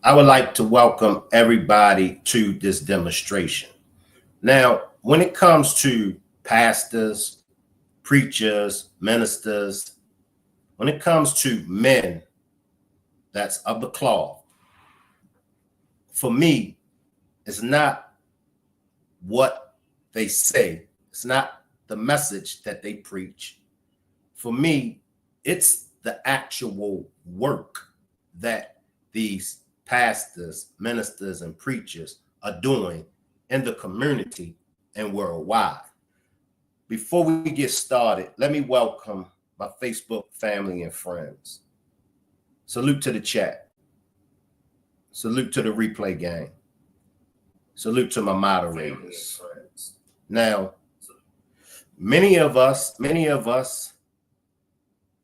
I would like to welcome everybody to this demonstration. Now, when it comes to pastors, preachers, ministers, when it comes to men that's of the cloth, for me, it's not what they say. It's not the message that they preach. For me, it's the actual work that these pastors, ministers, and preachers are doing in the community and worldwide. Before we get started, let me welcome my Facebook family and friends. Salute to the chat. Salute to the replay gang. Salute to my moderators. Now, many of us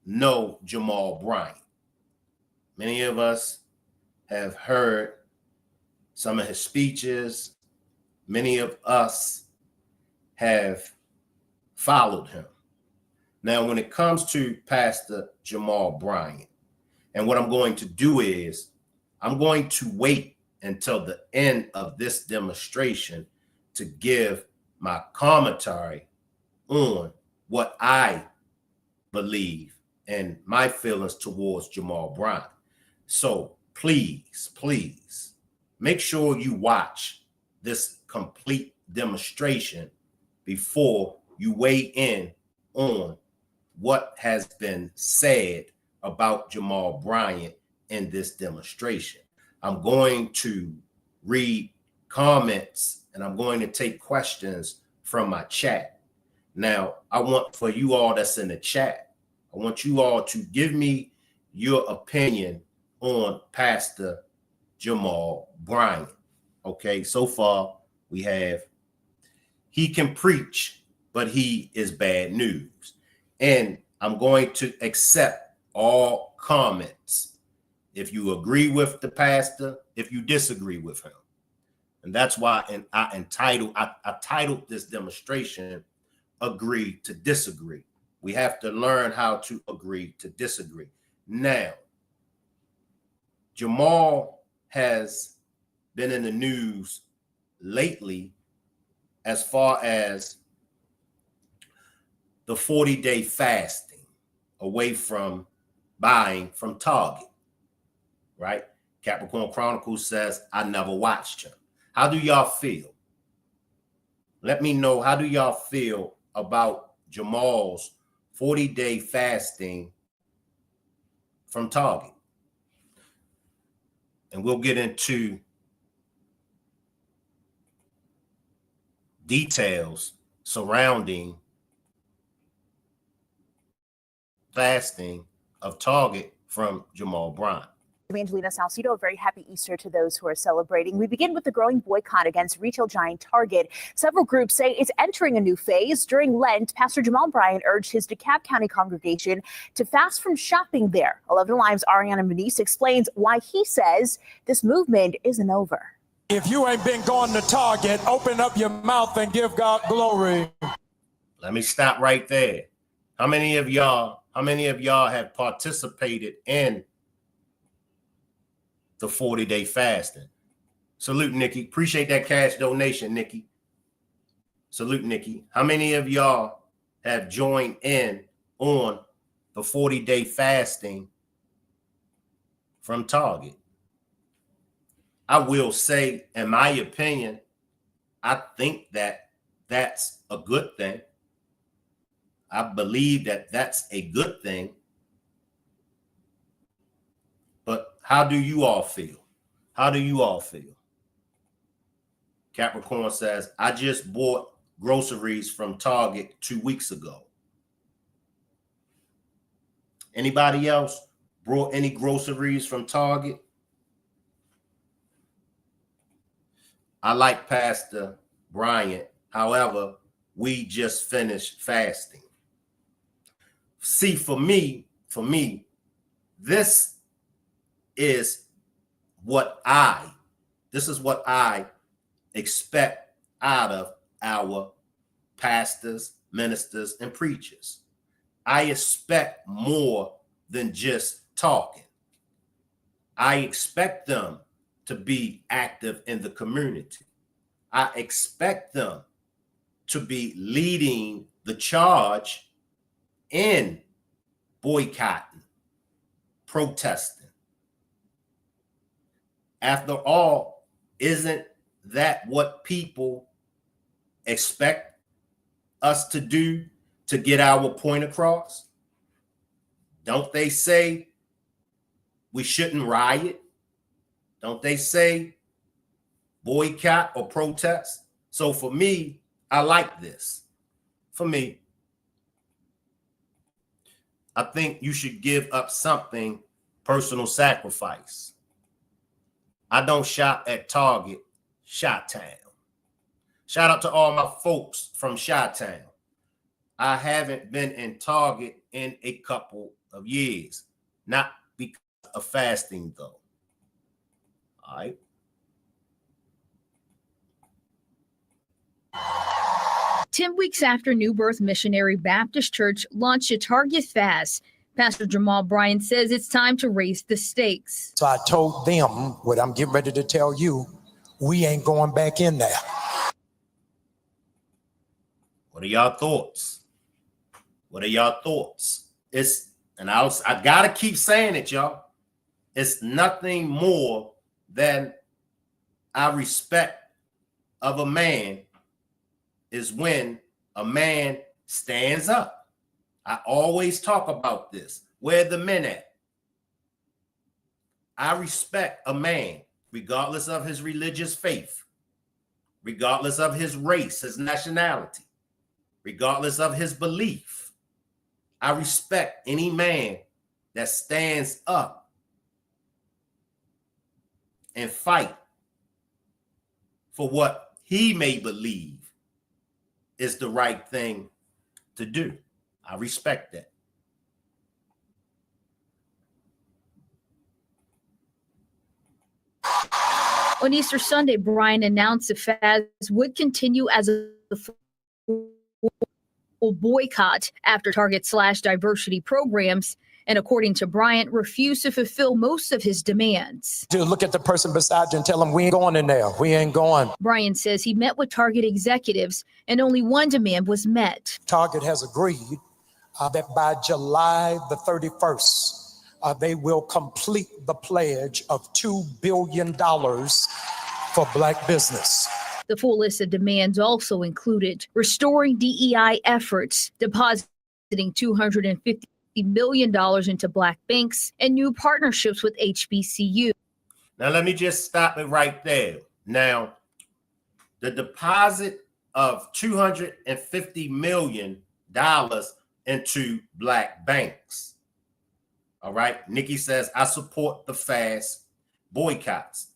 know Jamal Bryant. Many of us have heard some of his speeches. Many of us have followed him. Now, when it comes to Pastor Jamal Bryant, and what I'm going to do is I'm going to wait until the end of this demonstration to give my commentary on what I believe and my feelings towards Jamal Bryant. So please make sure you watch this complete demonstration before you weigh in on what has been said about Jamal Bryant in this demonstration. I'm going to read comments and I'm going to take questions from my chat. Now, I want for you all that's in the chat, I want you all to give me your opinion on Pastor Jamal Bryant. Okay, so far we have, he can preach, but he is bad news. And I'm going to accept all comments. If you agree with the pastor, if you disagree with him. And that's why I titled this demonstration, Agree to Disagree. We have to learn how to agree to disagree. Now, Jamal has been in the news lately as far as the 40-day fasting away from buying from Target, right? Capricorn Chronicles says, I never watched him. How do y'all feel? Let me know, how do y'all feel about Jamal's 40-day fasting from Target? And we'll get into details surrounding fasting of Target from Jamal Bryant. Evangelina Salcido, a very happy Easter to those who are celebrating. We begin with the growing boycott against retail giant Target. Several groups say it's entering a new phase. During Lent, Pastor Jamal Bryant urged his DeKalb County congregation to fast from shopping there. 11 Alive's Ariana Muniz explains why he says this movement isn't over. If you ain't been going to Target, open up your mouth and give God glory. Let me stop right there. How many of y'all have participated in the 40-day fasting? Salute, Nikki. Appreciate that cash donation, Nikki. Salute, Nikki. How many of y'all have joined in on the 40-day fasting from Target? I will say, in my opinion, I think that that's a good thing. I believe that that's a good thing. But how do you all feel? How do you all feel? Capricorn says, I just bought groceries from Target 2 weeks ago. Anybody else brought any groceries from Target? I like Pastor Bryant. However, we just finished fasting. See, for me, this is what I expect out of our pastors, ministers, and preachers. I expect more than just talking. I expect them to be active in the community. I expect them to be leading the charge in boycotting, protesting. After all, isn't that what people expect us to do to get our point across? Don't they say we shouldn't riot? Don't they say boycott or protest? So for me, I like this. For me, I think you should give up something, personal sacrifice. I don't shop at Target, Chi-Town. Shout out to all my folks from Chi-Town. I haven't been in Target in a couple of years, not because of fasting though. All right. 10 weeks after New Birth Missionary Baptist Church launched a Target fast, Pastor Jamal Bryant says it's time to raise the stakes. So I told them what I'm getting ready to tell you. We ain't going back in there. What are y'all thoughts? What are y'all thoughts? I gotta keep saying it, y'all. It's nothing more than I respect of a man is when a man stands up. I always talk about this. Where the men at? I respect a man, regardless of his religious faith, regardless of his race, his nationality, regardless of his belief. I respect any man that stands up and fight for what he may believe is the right thing to do. I respect that. On Easter Sunday, Bryant announced the fast would continue as a boycott after Target slashed diversity programs and, according to Bryant, refused to fulfill most of his demands. Just look at the person beside you and tell them we ain't going in there. We ain't going. Bryant says he met with Target executives and only one demand was met. Target has agreed that by July the 31st, they will complete the pledge of $2 billion for Black business. The full list of demands also included restoring DEI efforts, depositing $250 million into Black banks, and new partnerships with HBCU. Now, let me just stop it right there. Now, the deposit of $250 million into Black banks. All right. Nikki says, I support the fast boycotts.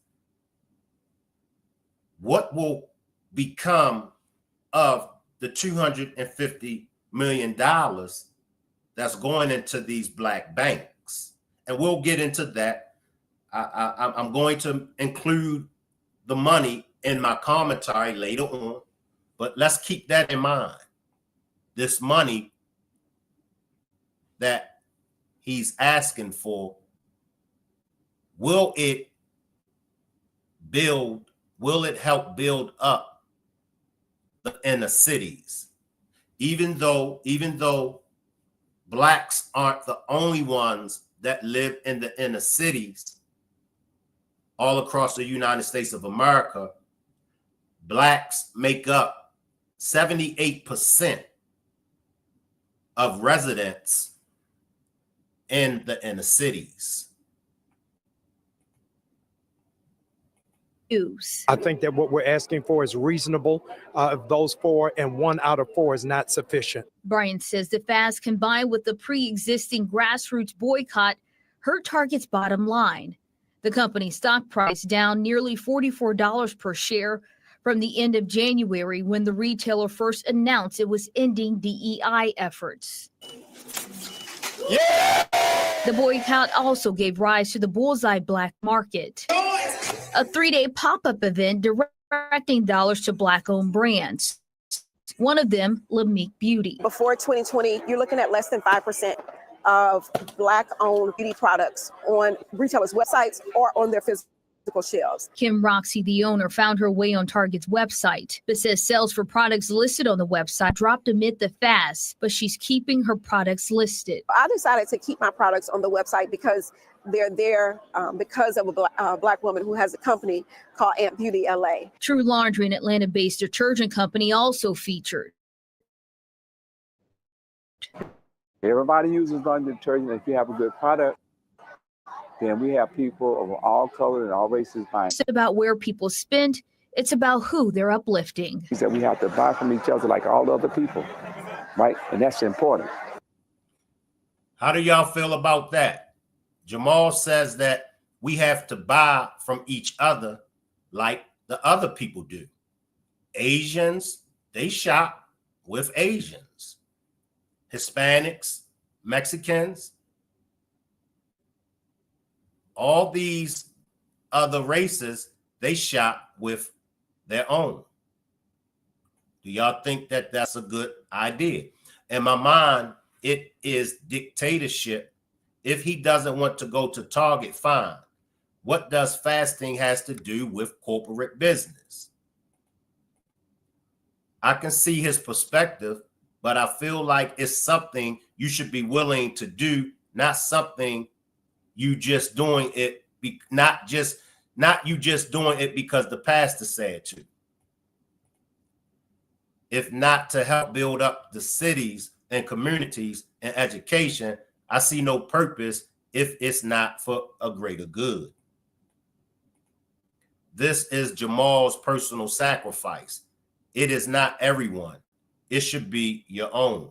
What will become of the $250 million that's going into these Black banks? And we'll get into that. I'm going to include the money in my commentary later on, but let's keep that in mind. This money that he's asking for, will it help build up the inner cities? Even though Blacks aren't the only ones that live in the inner cities all across the United States of America, Blacks make up 78% of residents in the inner cities. I think that what we're asking for is reasonable. Of those four, and 1 out of 4 is not sufficient. Bryant says the fast, combined with the pre-existing grassroots boycott, hurt Target's bottom line. The company's stock price down nearly $44 per share from the end of January, when the retailer first announced it was ending DEI efforts. Yeah! The boycott also gave rise to the Bullseye Black Market, a 3-day pop-up event directing dollars to Black-owned brands. One of them, Lamique Beauty. Before 2020, you're looking at less than 5% of Black-owned beauty products on retailers' websites or on their physical shelves. Kim Roxy, the owner, found her way on Target's website, but says sales for products listed on the website dropped amid the fast, but she's keeping her products listed. I decided to keep my products on the website because they're there because of a Black woman who has a company called Aunt Beauty LA. True Laundry, an Atlanta-based detergent company, also featured. Everybody uses laundry detergent. If you have a good product, then we have people of all colors and all races buying. It's about where people spend. It's about who they're uplifting. He said we have to buy from each other like all the other people, right? And that's important. How do y'all feel about that? Jamal says that we have to buy from each other like the other people do. Asians, they shop with Asians. Hispanics, Mexicans, all these other races, they shop with their own. Do y'all think that that's a good idea? In my mind, it is dictatorship. If he doesn't want to go to Target, fine. What does fasting has to do with corporate business? I can see his perspective, but I feel like it's something you should be willing to do, not something you just doing it, not you just doing it because the pastor said to. If not to help build up the cities and communities and education, I see no purpose if it's not for a greater good. This is Jamal's personal sacrifice. It is not everyone. It should be your own.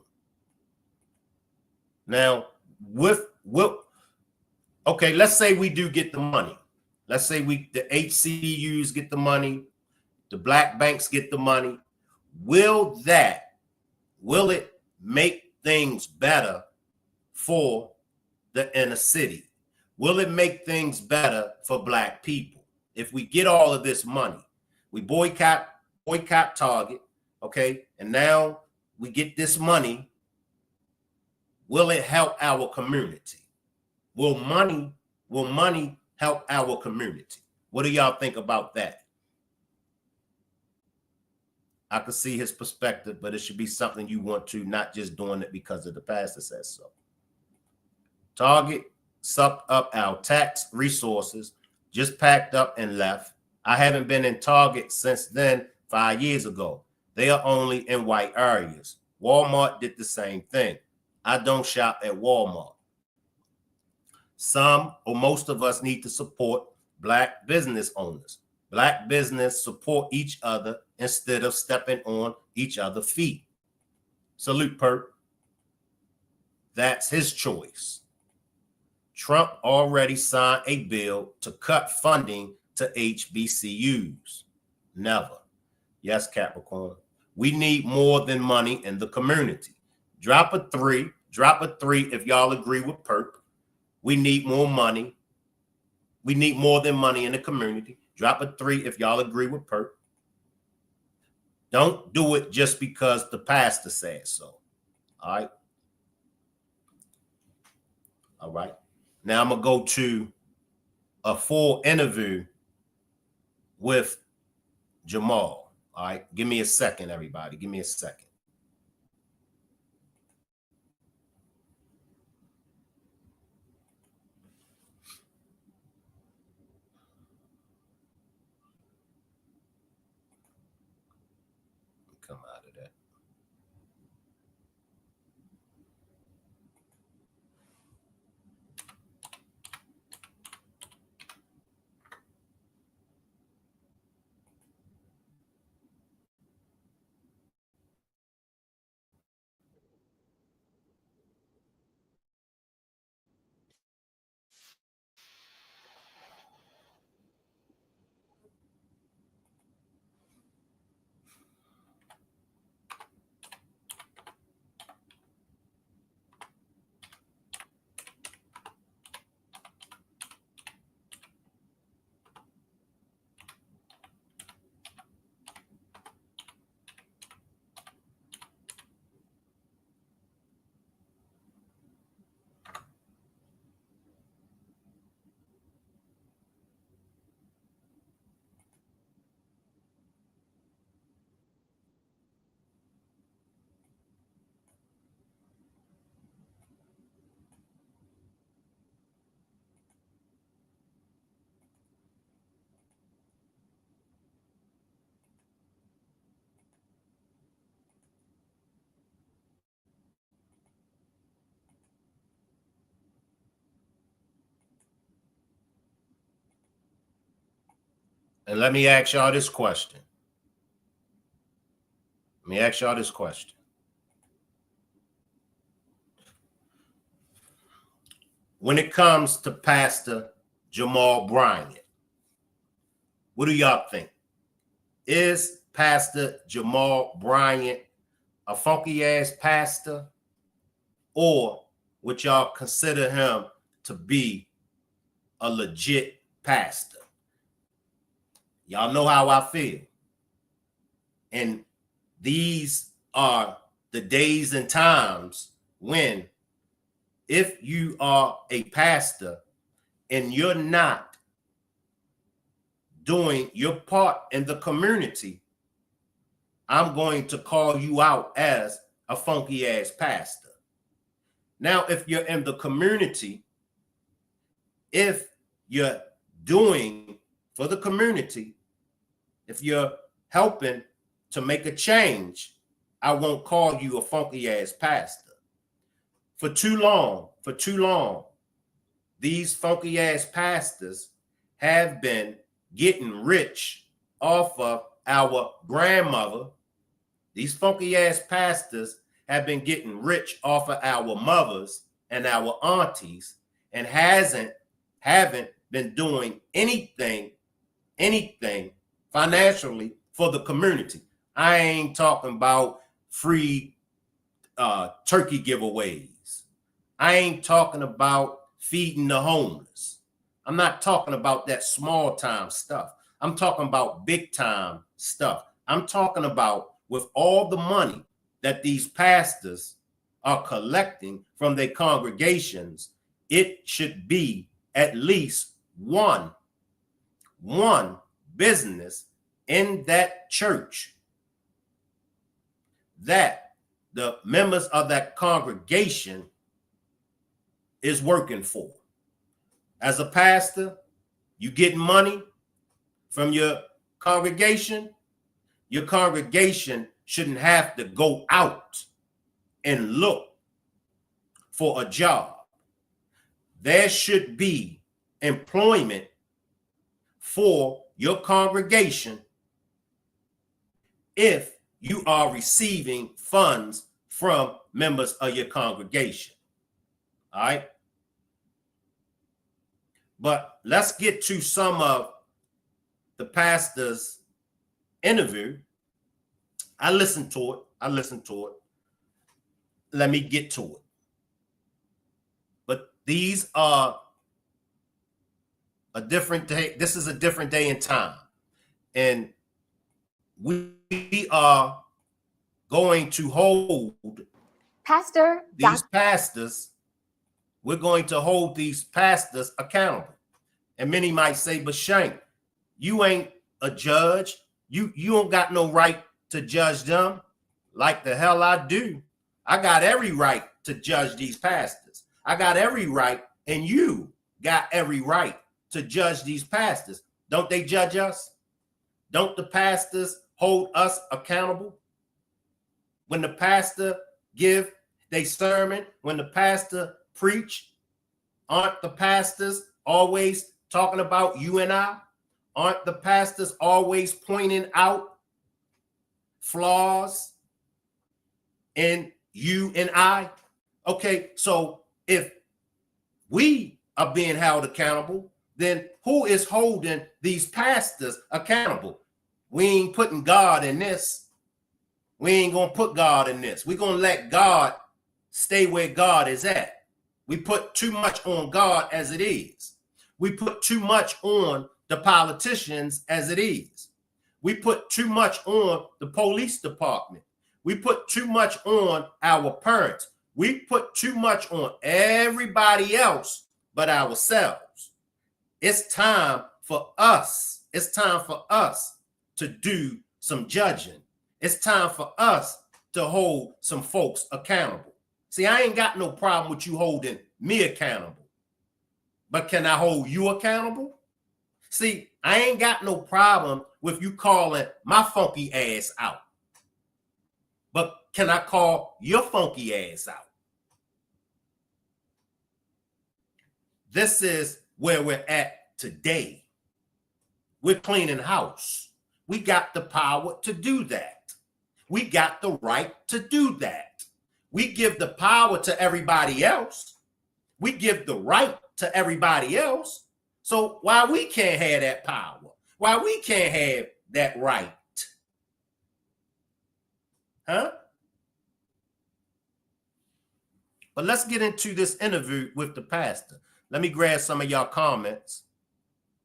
Now, okay, let's say we do get the money. Let's say the HCUs get the money, the black banks get the money. Will it make things better for the inner city? Will it make things better for black people? If we get all of this money, we boycott Target, okay, and now we get this money, will it help our community? Will money help our community? What do y'all think about that? I could see his perspective, but it should be something you want to, not just doing it because of the pastor says so. Target sucked up our tax resources, just packed up and left. I haven't been in Target since then, 5 years ago. They are only in white areas. Walmart did the same thing. I don't shop at Walmart. Some or most of us need to support black business owners. Black business support each other instead of stepping on each other's feet. Salute, Perk. That's his choice. Trump already signed a bill to cut funding to HBCUs. Never. Yes, Capricorn. We need more than money in the community. Drop a 3 if y'all agree with Perk. We need more money. We need more than money in the community. Drop a 3 if y'all agree with Perk. Don't do it just because the pastor said so. All right. All right. Now I'm going to go to a full interview with Jamal. All right. Give me a second, everybody. Give me a second. Come out of that. And let me ask y'all this question. When it comes to Pastor Jamal Bryant, what do y'all think? Is Pastor Jamal Bryant a funky ass pastor, or would y'all consider him to be a legit pastor? Y'all know how I feel. And these are the days and times when, if you are a pastor and you're not doing your part in the community, I'm going to call you out as a funky ass pastor. Now, if you're in the community, if you're doing for the community, if you're helping to make a change, I won't call you a funky ass pastor. For too long, these funky ass pastors have been getting rich off of our grandmother. These funky ass pastors have been getting rich off of our mothers and our aunties, and haven't been doing anything financially for the community. I ain't talking about free turkey giveaways. I ain't talking about feeding the homeless. I'm not talking about that small time stuff. I'm talking about big time stuff. I'm talking about with all the money that these pastors are collecting from their congregations, it should be at least one business in that church that the members of that congregation is working for. As a pastor, you get money from your congregation shouldn't have to go out and look for a job. There should be employment for your congregation if you are receiving funds from members of your congregation. All right. But let's get to some of the pastor's interview. I listened to it. Let me get to it. But these are a different day. This is a different day and time. And we are going to hold these pastors. We're going to hold these pastors accountable. And many might say, but Shank, you ain't a judge. You don't got no right to judge them. Like the hell I do. I got every right to judge these pastors. I got every right, and you got every right to judge these pastors. Don't they judge us? Don't the pastors hold us accountable? When the pastor give their sermon, when the pastor preach, aren't the pastors always talking about you and I? Aren't the pastors always pointing out flaws in you and I? Okay, so if we are being held accountable, then who is holding these pastors accountable? We ain't putting God in this. We ain't going to put God in this. We're going to let God stay where God is at. We put too much on God as it is. We put too much on the politicians as it is. We put too much on the police department. We put too much on our parents. We put too much on everybody else but ourselves. It's time for us. It's time for us to do some judging. It's time for us to hold some folks accountable. See, I ain't got no problem with you holding me accountable, but can I hold you accountable? See, I ain't got no problem with you calling my funky ass out, but can I call your funky ass out? This is where we're at today. we're cleaning house. We got the power to do that. We got the right to do that. We give the power to everybody else. We give the right to everybody else. So why we can't have that power? Why we can't have that right? Huh? But let's get into this interview with the pastor. Let me grab some of y'all comments.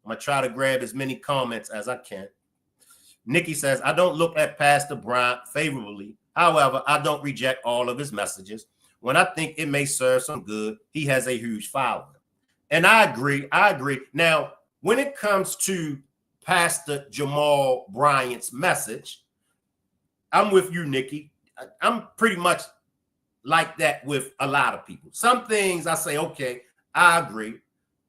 I'm going to try to grab as many comments as I can. Nikki says, I don't look at Pastor Bryant favorably. However, I don't reject all of his messages. When I think it may serve some good, he has a huge following. And I agree. Now, when it comes to Pastor Jamal Bryant's message, I'm with you, Nikki. I'm pretty much like that with a lot of people. Some things I say, okay, I agree.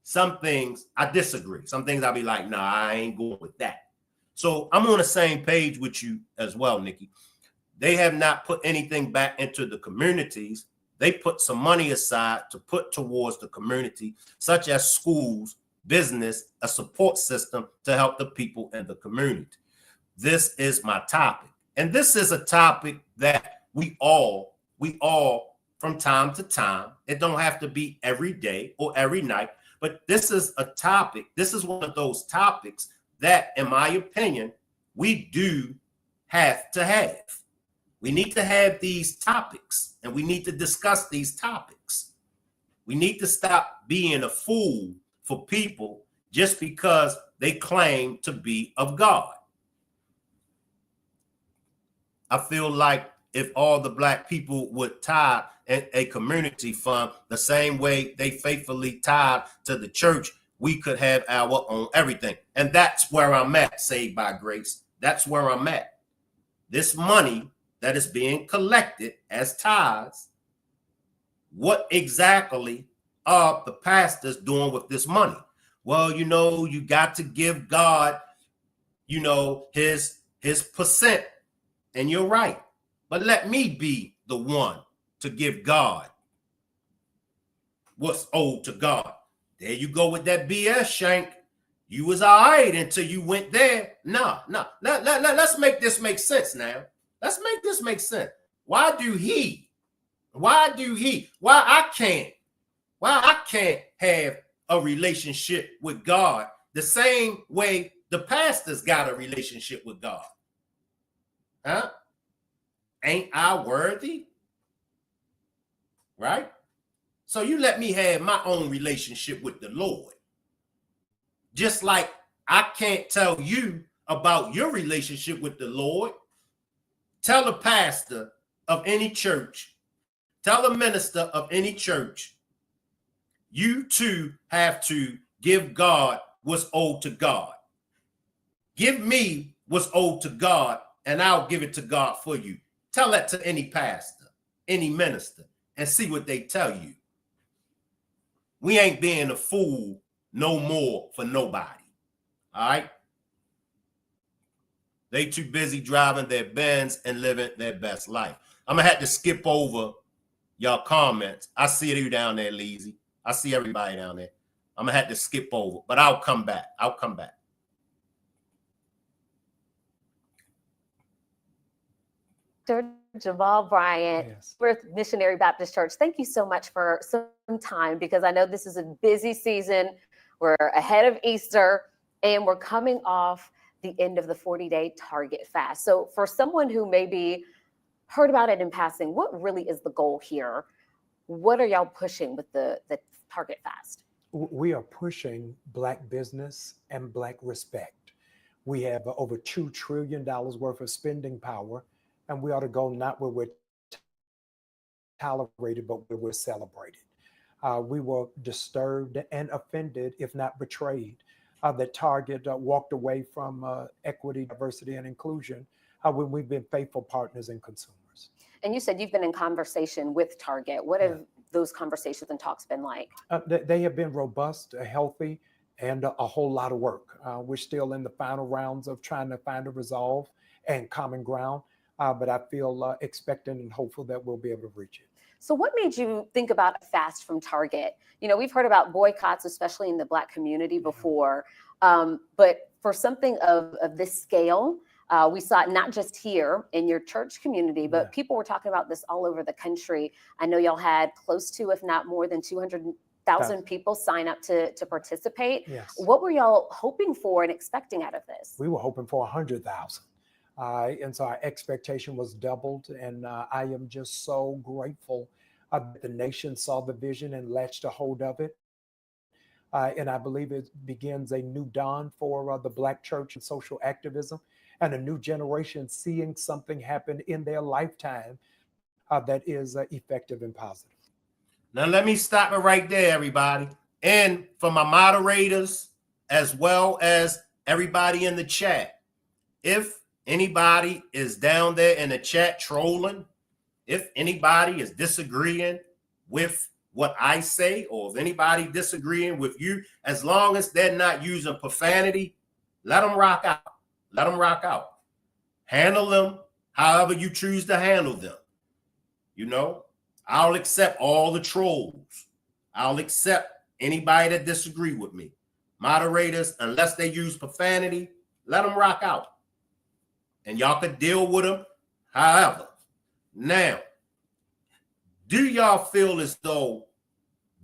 Some things I disagree. Some things I'll be like, nah, I ain't going with that. So I'm on the same page with you as well, Nikki. They have not put anything back into the communities. They put some money aside to put towards the community, such as schools, business, a support system to help the people in the community. This is my topic. And this is a topic that we all from time to time, it don't have to be every day or every night, but this is a topic. This is one of those topics that, in my opinion, we do have to have. We need to have these topics and we need to discuss these topics. We need to stop being a fool for people just because they claim to be of God. I feel like if all the Black people would tithe a community fund the same way they faithfully tithe to the church, we could have our own everything. And that's where I'm at, saved by grace. That's where I'm at. This money that is being collected as tithes, what exactly are the pastors doing with this money? Well, you got to give God, his percent. And you're right. But let me be the one to give God what's owed to God. There you go with that BS, Shank. You was all right until you went there. No. Let's make this make sense now. Let's make this make sense. Why I can't have a relationship with God the same way the pastors got a relationship with God? Huh? Ain't I worthy? Right? So you let me have my own relationship with the Lord. Just like I can't tell you about your relationship with the Lord. Tell a pastor of any church, tell a minister of any church, you too have to give God what's owed to God. Give me what's owed to God, and I'll give it to God for you. Tell that to any pastor, any minister, and see what they tell you. We ain't being a fool no more for nobody. All right? They too busy driving their Benz and living their best life. I'm going to have to skip over y'all comments. I see you down there, Leezy. I see everybody down there. I'm going to have to skip over, but I'll come back. Jamal Bryant, Yes. with Missionary Baptist Church. Thank you so much for some time, because I know this is a busy season. We're ahead of Easter and we're coming off the end of the 40-day Target fast. So for someone who maybe heard about it in passing, what really is the goal here? What are y'all pushing with the Target fast? We are pushing Black business and Black respect. We have over $2 trillion worth of spending power, and we ought to go not where we're tolerated, but where we're celebrated. We were disturbed and offended, if not betrayed, that Target walked away from equity, diversity, and inclusion when we've been faithful partners and consumers. And you said you've been in conversation with Target. What have those conversations and talks been like? They have been robust, healthy, and a whole lot of work. We're still in the final rounds of trying to find a resolve and common ground, but I feel expectant and hopeful that we'll be able to reach it. So what made you think about a fast from Target? You know, we've heard about boycotts, especially in the Black community before, but for something of this scale, we saw it not just here in your church community, but people were talking about this all over the country. I know y'all had close to, if not more than 200,000 people sign up to participate. Yes. What were y'all hoping for and expecting out of this? We were hoping for 100,000. And so our expectation was doubled. And I am just so grateful that the nation saw the vision and latched a hold of it. And I believe it begins a new dawn for the Black church and social activism, and a new generation seeing something happen in their lifetime that is effective and positive. Now, let me stop it right there, everybody. And for my moderators, as well as everybody in the chat, if anybody is down there in the chat trolling, if anybody is disagreeing with what I say, or if anybody disagreeing with you, as long as they're not using profanity, let them rock out. Let them rock out. Handle them however you choose to handle them. You know, I'll accept all the trolls. I'll accept anybody that disagree with me. Moderators, unless they use profanity, let them rock out. And y'all could deal with them however. Now, do y'all feel as though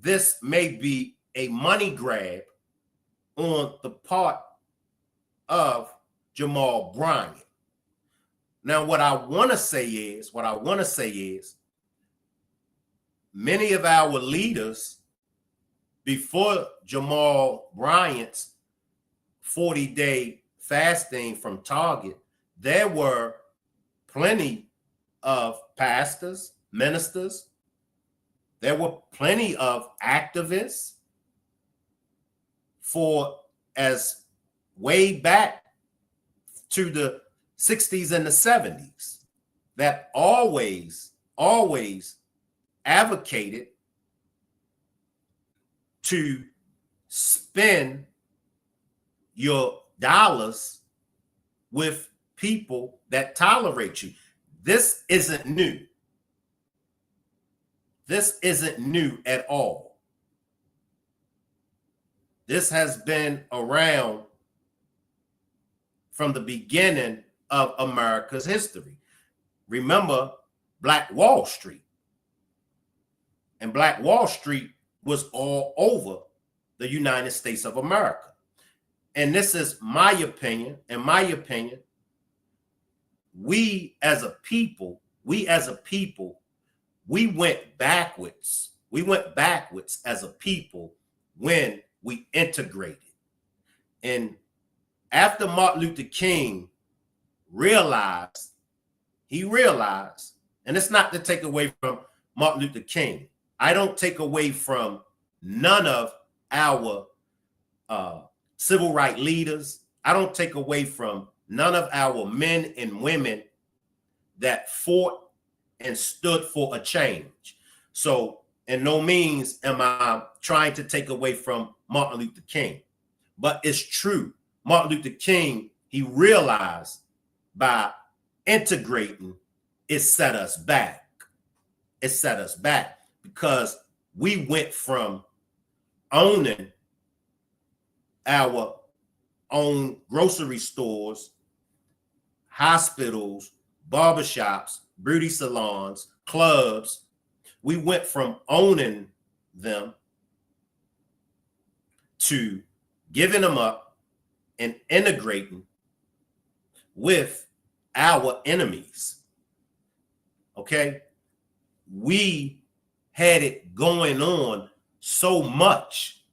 this may be a money grab on the part of Jamal Bryant? Now, what I want to say is, many of our leaders before Jamal Bryant's 40-day fasting from Target, there were plenty of pastors, ministers. There were plenty of activists for as way back to the 60s and the 70s that always advocated to spend your dollars with people that tolerate you. This isn't new. This isn't new at all. This has been around from the beginning of America's history. Remember Black Wall Street. And Black Wall Street was all over the United States of America. And this is my opinion. In my opinion, we as a people, we went backwards. We went backwards as a people when we integrated. And after Martin Luther King realized, and it's not to take away from Martin Luther King. I don't take away from none of our civil rights leaders. I don't take away from none of our men and women that fought and stood for a change. So in no means am I trying to take away from Martin Luther King, but it's true. Martin Luther King, he realized by integrating, it set us back. It set us back because we went from owning our own grocery stores, hospitals, barbershops, beauty salons, clubs. We went from owning them to giving them up and integrating with our enemies. Okay? We had it going on so much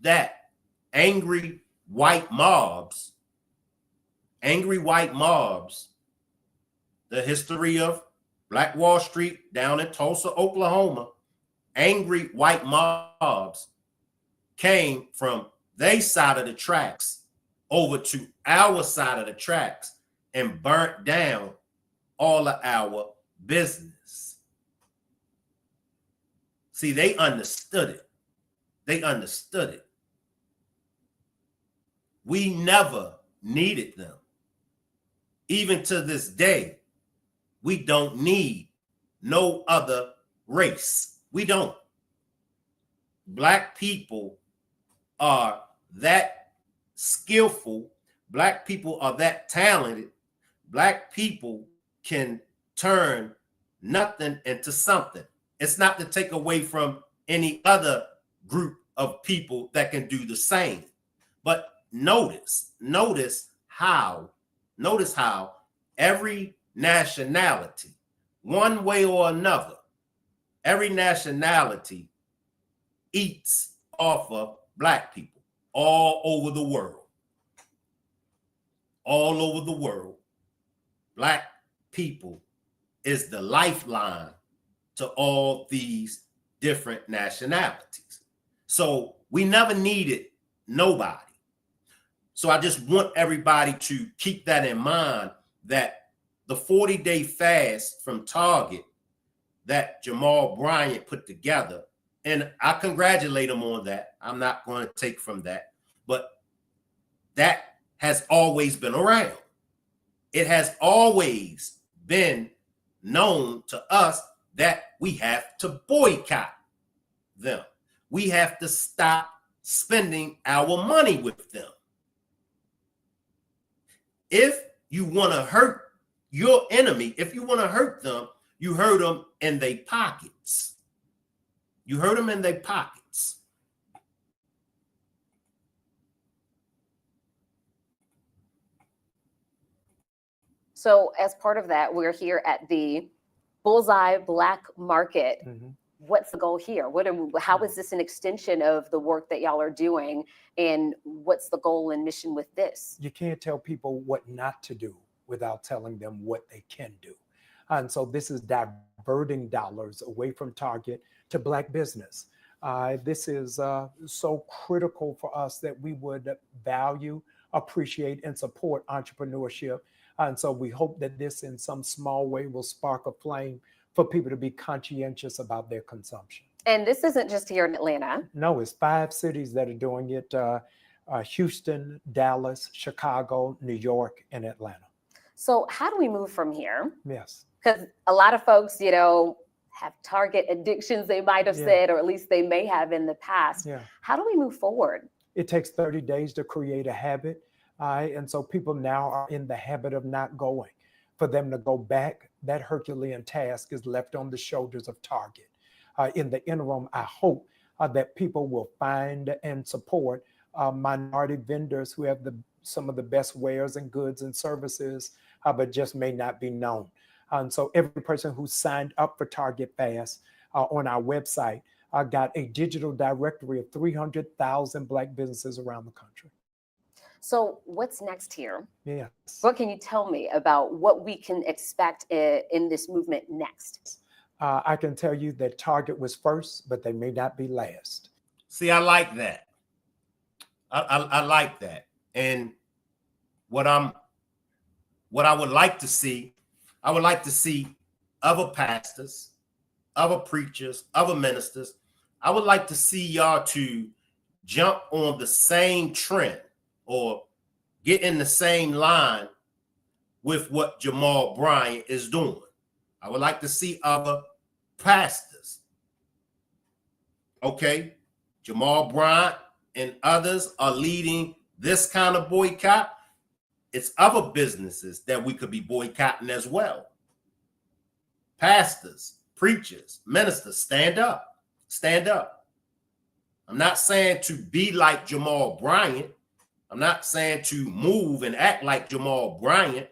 that angry white mobs, the history of Black Wall Street down in Tulsa, Oklahoma, angry white mobs came from their side of the tracks over to our side of the tracks and burnt down all of our business. See, they understood it. They understood it. We never needed them. Even to this day, we don't need no other race. We don't. Black people are that skillful, Black people are that talented, Black people can turn nothing into something. It's not to take away from any other group of people that can do the same. But notice how every nationality, one way or another, every nationality eats off of Black people all over the world. All over the world, Black people is the lifeline to all these different nationalities. So we never needed nobody. So I just want everybody to keep that in mind, that the 40-day fast from Target that Jamal Bryant put together, and I congratulate him on that. I'm not going to take from that, but that has always been around. It has always been known to us that we have to boycott them. We have to stop spending our money with them. If you want to hurt your enemy, if you want to hurt them, you hurt them in their pockets. You hurt them in their pockets. So as part of that, we're here at the Bullseye Black Market. Mm-hmm. What's the goal here? How is this an extension of the work that y'all are doing? And what's the goal and mission with this? You can't tell people what not to do without telling them what they can do. And so this is diverting dollars away from Target to Black business. This is so critical for us that we would value, appreciate, and support entrepreneurship. And so we hope that this in some small way will spark a flame for people to be conscientious about their consumption. And this isn't just here in Atlanta. No, it's 5 cities that are doing it: Houston, Dallas, Chicago, New York, and Atlanta. So how do we move from here? Yes. Because a lot of folks, have Target addictions, they might have said, or at least they may have in the past. Yeah. How do we move forward? It takes 30 days to create a habit. And so people now are in the habit of not going. For them to go back, that Herculean task is left on the shoulders of Target. In the interim, I hope that people will find and support minority vendors who have some of the best wares and goods and services, but just may not be known. And so every person who signed up for Target Fast on our website got a digital directory of 300,000 Black businesses around the country. So what's next here? Yes. What can you tell me about what we can expect in this movement next? I can tell you that Target was first, but they may not be last. See, I like that. I like that. And what I would like to see, I would like to see other pastors, other preachers, other ministers. I would like to see y'all to jump on the same trend or get in the same line with what Jamal Bryant is doing. I would like to see other pastors. Okay, Jamal Bryant and others are leading this kind of boycott. It's other businesses that we could be boycotting as well. Pastors, preachers, ministers, stand up. Stand up. I'm not saying to be like Jamal Bryant. I'm not saying to move and act like Jamal Bryant.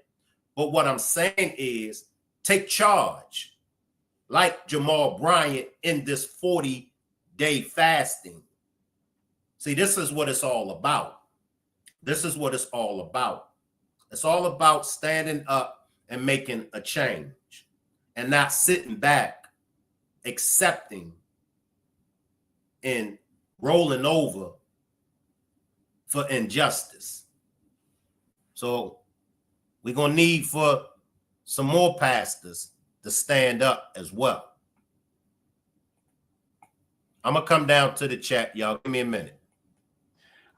But what I'm saying is take charge like Jamal Bryant in this 40-day fasting. See, this is what it's all about. This is what it's all about. It's all about standing up and making a change and not sitting back, accepting and rolling over for injustice. So we're going to need for some more pastors to stand up as well. I'm going to come down to the chat, y'all. Give me a minute.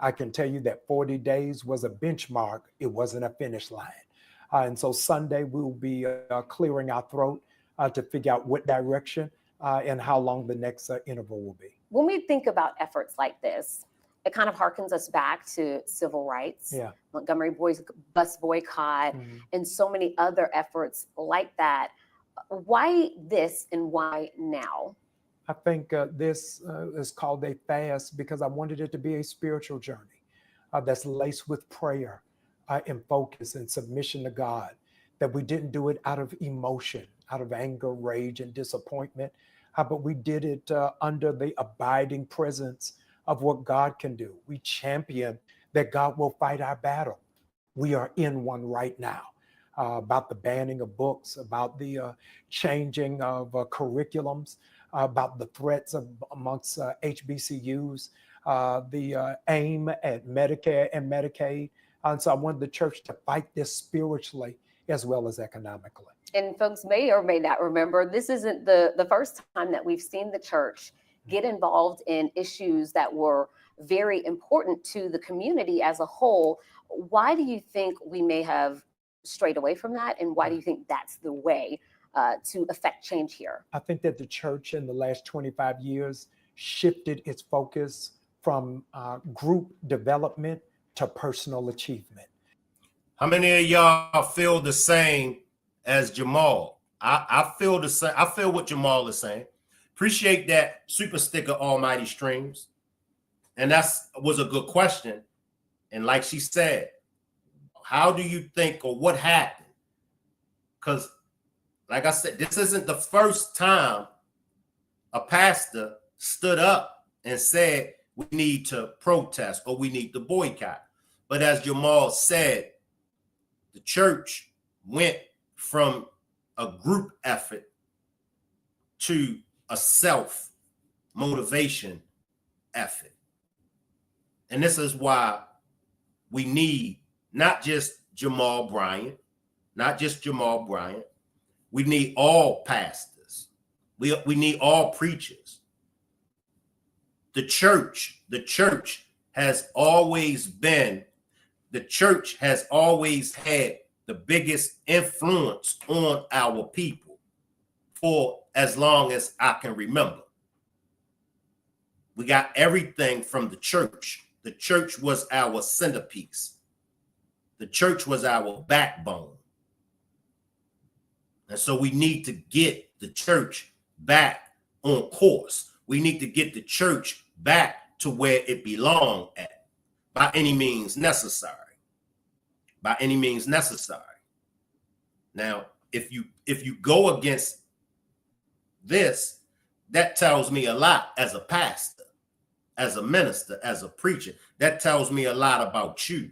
I can tell you that 40 days was a benchmark. It wasn't a finish line. And so Sunday, we'll be clearing our throat to figure out what direction and how long the next interval will be. When we think about efforts like this, it kind of harkens us back to civil rights, Yeah. Montgomery bus boycott, and so many other efforts like that. Why this and why now? I think this is called a fast because I wanted it to be a spiritual journey that's laced with prayer and focus and submission to God, that we didn't do it out of emotion, out of anger, rage, and disappointment, but we did it under the abiding presence of what God can do. We champion that God will fight our battle. We are in one right now. About the banning of books, about the changing of curriculums, about the threats amongst HBCUs, the aim at Medicare and Medicaid. And so I wanted the church to fight this spiritually as well as economically. And folks may or may not remember, this isn't the first time that we've seen the church get involved in issues that were very important to the community as a whole. Why do you think we may have strayed away from that? And why do you think that's the way to affect change here? I think that the church in the last 25 years shifted its focus from group development to personal achievement. How many of y'all feel the same as Jamal? I feel the same. I feel what Jamal is saying. Appreciate that super sticker, Almighty Streams. And was a good question. And like she said, how do you think or what happened? Because like I said, this isn't the first time a pastor stood up and said, we need to protest or we need to boycott. But as Jamal said, the church went from a group effort to a self-motivation effort. And this is why we need not just Jamal Bryant, we need all pastors. We need all preachers. The church has always had the biggest influence on our people for as long as I can remember. We got everything from the church. The church was our centerpiece. The church was our backbone. And so we need to get the church back on course. We need to get the church back to where it belonged at by any means necessary. By any means necessary. Now, if you go against this, that tells me a lot as a pastor, as a minister, as a preacher. That tells me a lot about you.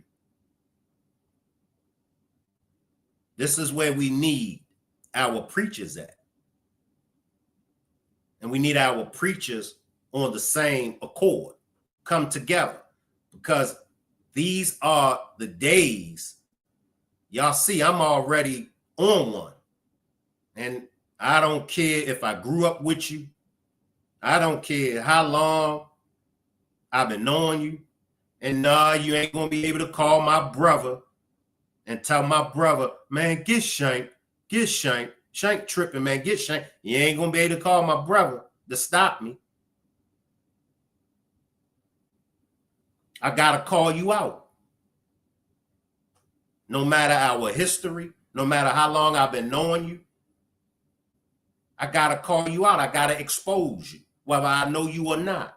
This is where we need our preachers at. And we need our preachers on the same accord, come together, because these are the days. Y'all see, I'm already on one. And I don't care if I grew up with you. I don't care how long I've been knowing you. And nah, you ain't going to be able to call my brother and tell my brother, man, get shanked. Shank tripping, man, get shanked. You ain't going to be able to call my brother to stop me. I got to call you out. No matter our history, no matter how long I've been knowing you, I got to call you out. I got to expose you, whether I know you or not.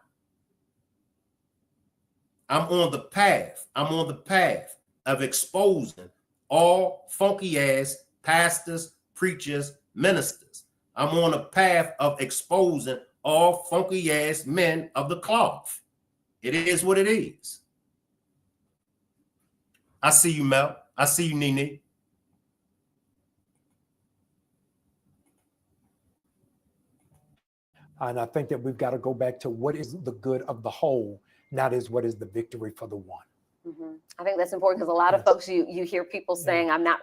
I'm on the path. Of exposing all funky ass pastors, preachers, ministers. I'm on a path of exposing all funky ass men of the cloth. It is what it is. I see you, Mel. I see you, Nene. And I think that we've got to go back to what is the good of the whole, not is what is the victory for the one. Mm-hmm. I think that's important because a lot of folks, you hear people saying, I'm not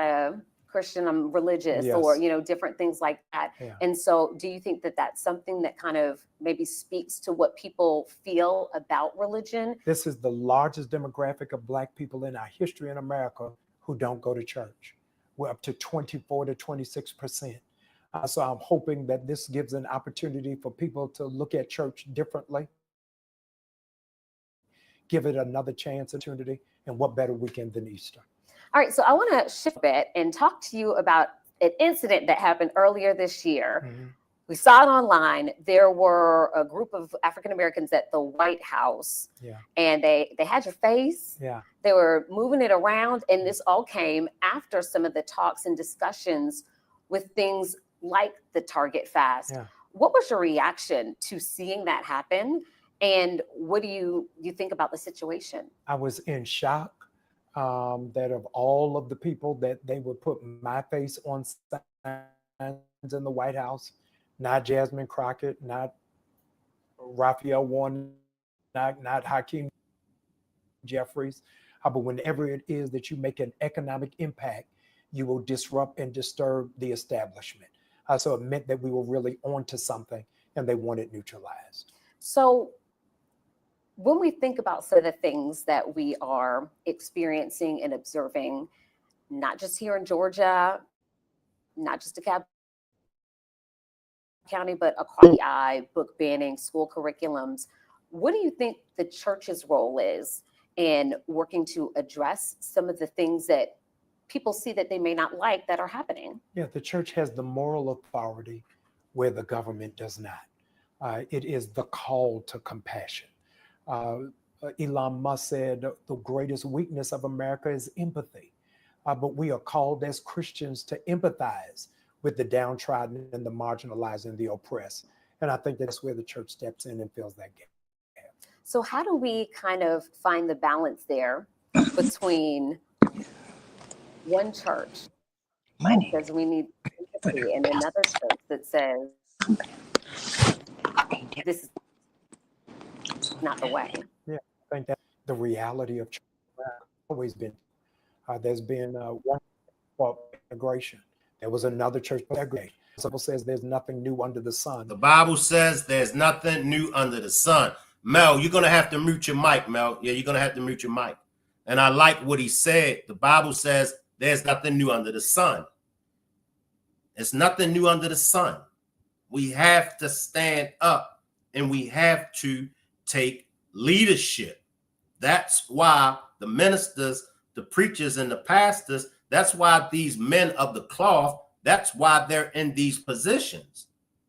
a Christian, I'm religious, or, different things like that. Yeah. And so do you think that that's something that kind of maybe speaks to what people feel about religion? This is the largest demographic of Black people in our history in America who don't go to church. We're up to 24 to 26%. So I'm hoping that this gives an opportunity for people to look at church differently, give it another chance, opportunity, and what better weekend than Easter? All right, so I want to shift a bit and talk to you about an incident that happened earlier this year. Mm-hmm. We saw it online. There were a group of African Americans at the White House, and they had your face. Yeah. They were moving it around, and this all came after some of the talks and discussions with things like the Target fast. Yeah. What was your reaction to seeing that happen, and what do you think about the situation? I was in shock that of all of the people that they would put my face on signs in the White House, not Jasmine Crockett, not Raphael Warnock, not Hakeem Jeffries, but whenever it is that you make an economic impact, you will disrupt and disturb the establishment. So it meant that we were really onto something and they wanted neutralized. So when we think about some of the things that we are experiencing and observing, not just here in Georgia, not just DeKalb County, but across the eye, book banning, school curriculums, what do you think the church's role is in working to address some of the things that people see that they may not like that are happening? Yeah, the church has the moral authority where the government does not. It is the call to compassion. Elon Musk said the greatest weakness of America is empathy. But we are called as Christians to empathize with the downtrodden and the marginalized and the oppressed. And I think that's where the church steps in and fills that gap. So how do we kind of find the balance there between one church that says we need empathy and another church that says this is not the way? Yeah, I think that's the reality of church has always been. There's been one for integration. There was another church for segregation. The Bible says there's nothing new under the sun. The Bible says there's nothing new under the sun. Mel, you're going to have to mute your mic, Mel. Yeah, you're going to have to mute your mic. And I like what he said. The Bible says there's nothing new under the sun. There's nothing new under the sun. We have to stand up and we have to take leadership. That's why the ministers, the preachers, and the pastors, that's why these men of the cloth, that's why they're in these positions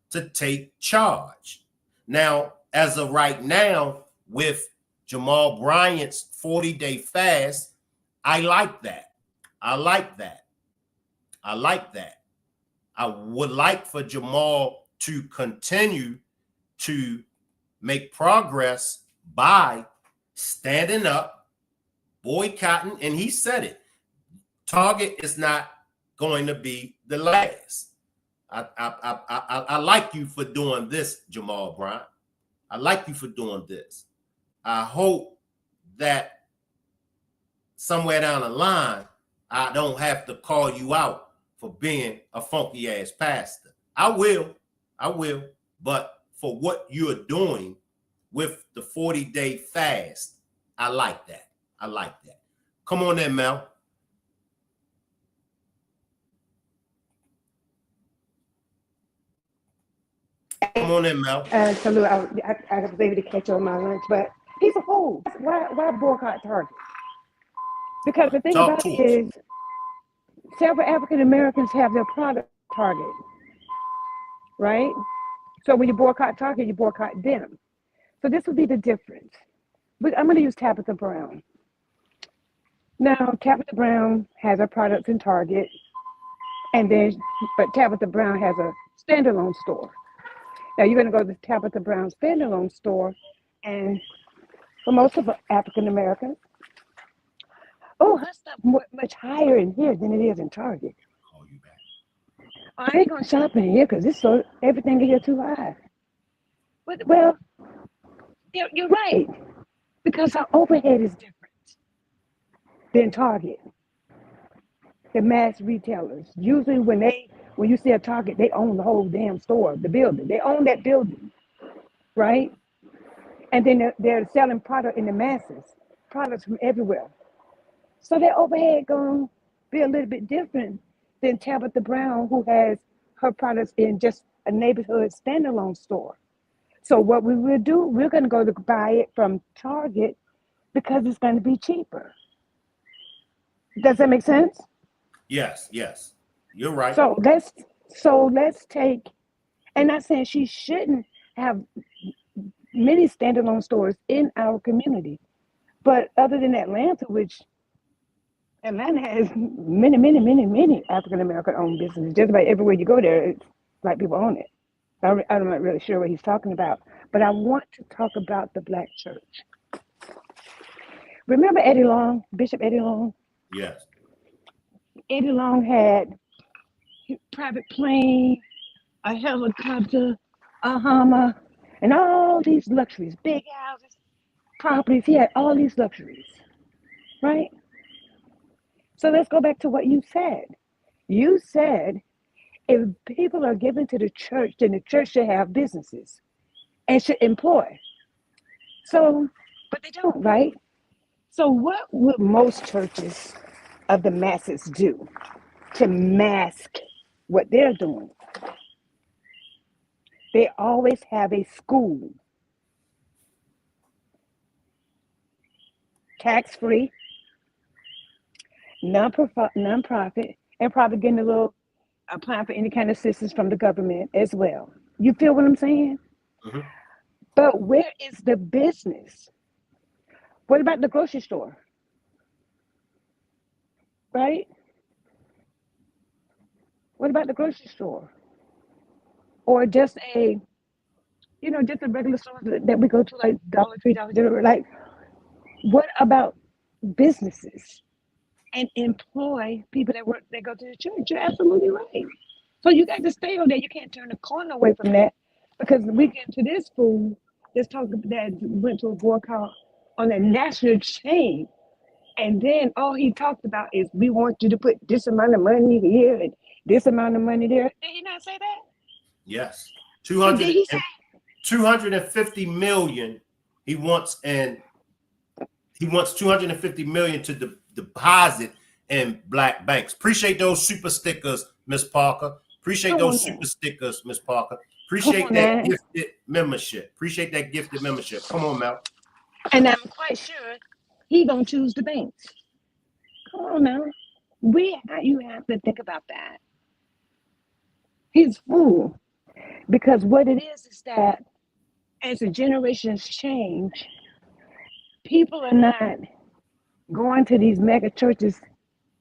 to take charge. Now, as of right now, with Jamal Bryant's 40-day fast, I like that. I like that. I like that. I would like for Jamal to continue to make progress by standing up, boycotting, and he said it. Target is not going to be the last. I like you for doing this, Jamal Bryant. I like you for doing this. I hope that somewhere down the line, I don't have to call you out for being a funky ass pastor. I will, but for what you're doing with the 40-day fast, I like that. I like that. Come on in, Mel. Come on in, Mel. Salute. I was able to catch on my lunch, but he's a fool. Why boycott Target? Because the thing about it is, several African Americans have their product Target, right? So when you boycott Target, you boycott them. So this would be the difference. But I'm going to use Tabitha Brown. Now, Tabitha Brown has her products in Target, but Tabitha Brown has a standalone store. Now you're going to go to the Tabitha Brown standalone store, and for most of African Americans, her stuff much higher in here than it is in Target. Call you back. I ain't gonna shop in here because everything in here too high. But well, you're right, because our overhead is different than Target. The mass retailers usually when you see a Target, they own the whole damn store, the building. They own that building, right? And then they're selling product in the masses, products from everywhere. So their overhead going to be a little bit different than Tabitha Brown, who has her products in just a neighborhood standalone store. So what we will do, we're going to go to buy it from Target because it's going to be cheaper. Does that make sense? Yes, yes. You're right. So let's take, and not saying she shouldn't have many standalone stores in our community, but other than Atlanta, which Atlanta has many African American owned businesses. Just about everywhere you go there, it's like people own it. I'm not really sure what he's talking about, but I want to talk about the Black church. Remember Eddie Long, Bishop Eddie Long? Yes. Eddie Long had a private plane, a helicopter, a Hummer, and all these luxuries, big houses, properties. He had all these luxuries, right? So let's go back to what you said. You said if people are given to the church, then the church should have businesses and should employ. So, but they don't, right? So what would most churches of the masses do to mask what they're doing? They always have a school, tax-free, non-profit, and probably getting a little, applying for any kind of assistance from the government as well. You feel what I'm saying? Mm-hmm. But where is the business? What about the grocery store? Right? What about the grocery store? Or just a, just a regular store that we go to, like Dollar Tree, Dollar General. Like, what about businesses and employ people that go to the church? You're absolutely right. So you got to stay on that. You can't turn a corner away from that, because we get to this fool that went to a boycott on a national chain, and then all he talked about is we want you to put this amount of money here and this amount of money there. Did he not say that? Yes. So did he say 250 million he wants, and he wants 250 million to deposit in Black banks. Appreciate those super stickers, Miss Parker. Appreciate those super stickers, Miss Parker. Appreciate that gifted membership. Appreciate that gifted membership. Come on, Mel. And I'm quite sure he gonna choose the banks. Come on now. You have to think about that. He's fool. Because what it is that as the generations change, people are not going to these mega churches.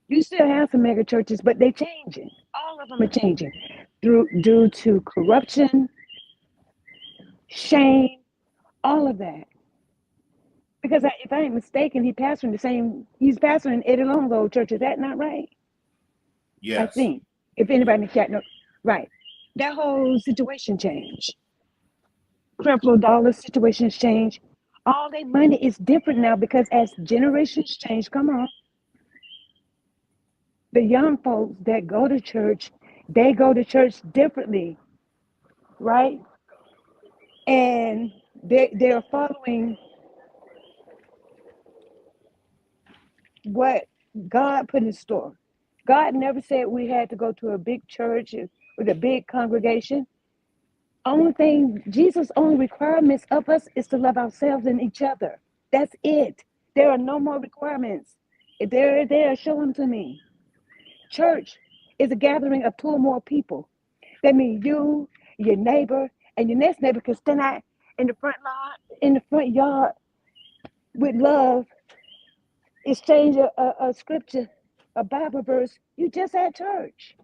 You still have some mega churches, but they're changing. All of them are changing due to corruption, shame, all of that. Because if I ain't mistaken, he's pastoring Eddie Long's old church. Is that not right? Yes. I think. If anybody in the chat knows, right. That whole situation changed. Creflo Dollar's situations change. All their money is different now because as generations change, come on. The young folks that go to church, they go to church differently, right? And they're following what God put in store. God never said we had to go to a big church with a big congregation. Only thing, Jesus' only requirements of us is to love ourselves and each other. That's it. There are no more requirements. If they're there, show them to me. Church is a gathering of two or more people. That means you, your neighbor, and your next neighbor can stand out in the front yard with love, exchange a scripture, a Bible verse. You just at church.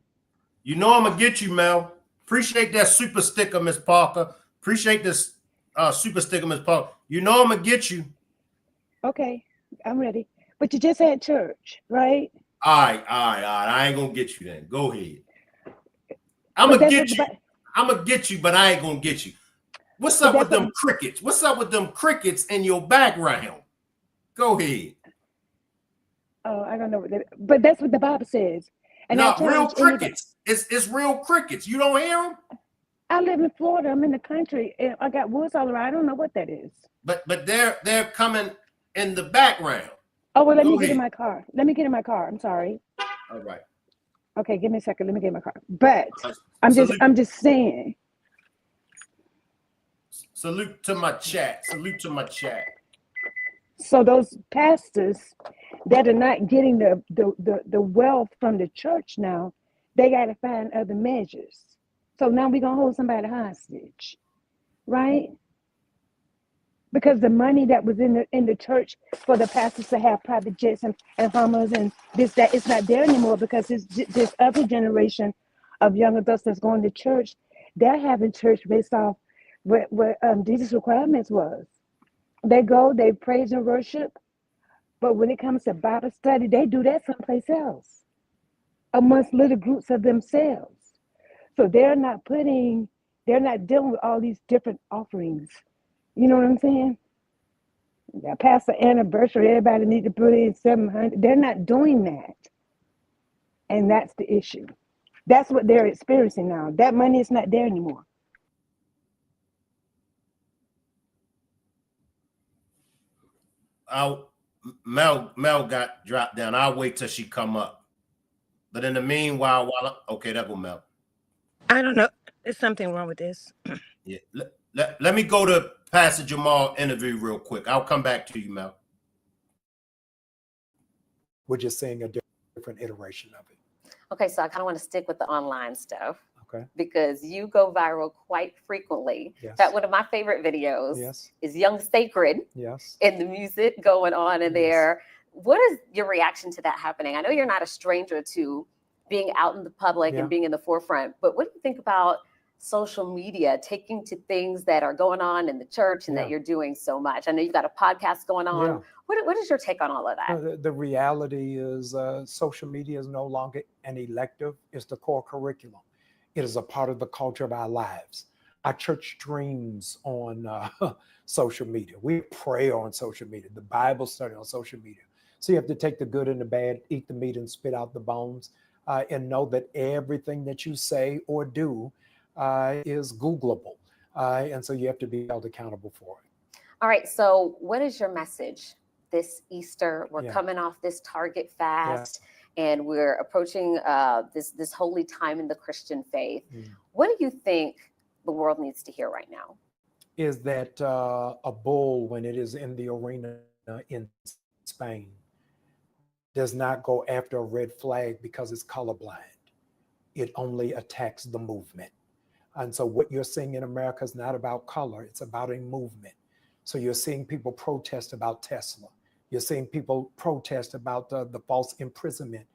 You know I'm gonna get you, Mel. Appreciate that super sticker, Miss Parker. Appreciate this super sticker, Miss Parker. You know I'm gonna get you. Okay, I'm ready. But you just had church, right? All right. I ain't gonna get you then. Go ahead. I'm gonna get you, but I ain't gonna get you. What's up with them crickets? What's up with them crickets in your background? Go ahead. Oh, I don't know but that's what the Bible says. And not real crickets. It's real crickets. You don't hear them? I live in Florida. I'm in the country. I got woods all around. I don't know what that is. But they're coming in the background. Oh, well, let me get in my car. I'm sorry. All right. Okay, give me a second. Let me get in my car. But I'm just saying. Salute to my chat. So those pastors that are not getting the wealth from the church now, they got to find other measures. So now we're going to hold somebody hostage, right? Because the money that was in the church for the pastors to have private jets and Hummers and this, that, it's not there anymore, because it's this other generation of young adults that's going to church. They're having church based off what Jesus' requirements was. They go, they praise and worship, but when it comes to Bible study, they do that someplace else, amongst little groups of themselves. So they're not dealing with all these different offerings. You know what I'm saying? Yeah, Pastor anniversary, everybody need to put in 700. They're not doing that. And that's the issue. That's what they're experiencing now. That money is not there anymore. Mel got dropped down. I'll wait till she come up. But in the meanwhile, okay, that go Mel. I don't know. There's something wrong with this. Yeah. Let me go to Pastor Jamal interview real quick. I'll come back to you, Mel. We're just seeing a different iteration of it. Okay, so I kind of want to stick with the online stuff. Okay. Because you go viral quite frequently. Yes. In fact, one of my favorite videos Yes. is Young Sacred. Yes. And the music going on in there. What is your reaction to that happening? I know you're not a stranger to being out in the public and being in the forefront, but what do you think about social media taking to things that are going on in the church and that you're doing so much? I know you've got a podcast going on. Yeah. What is your take on all of that? The reality is social media is no longer an elective. It's the core curriculum. It is a part of the culture of our lives. Our church streams on social media. We pray on social media. The Bible study on social media. So you have to take the good and the bad, eat the meat and spit out the bones, and know that everything that you say or do is Googleable. And so you have to be held accountable for it. All right. So what is your message this Easter? We're coming off this Target fast. And we're approaching this holy time in the Christian faith. What do you think the world needs to hear right now? Is that a bull, when it is in the arena in Spain, does not go after a red flag because it's colorblind. It only attacks the movement. And so what you're seeing in America is not about color, it's about a movement. So you're seeing people protest about Tesla. You're seeing people protest about the false imprisonment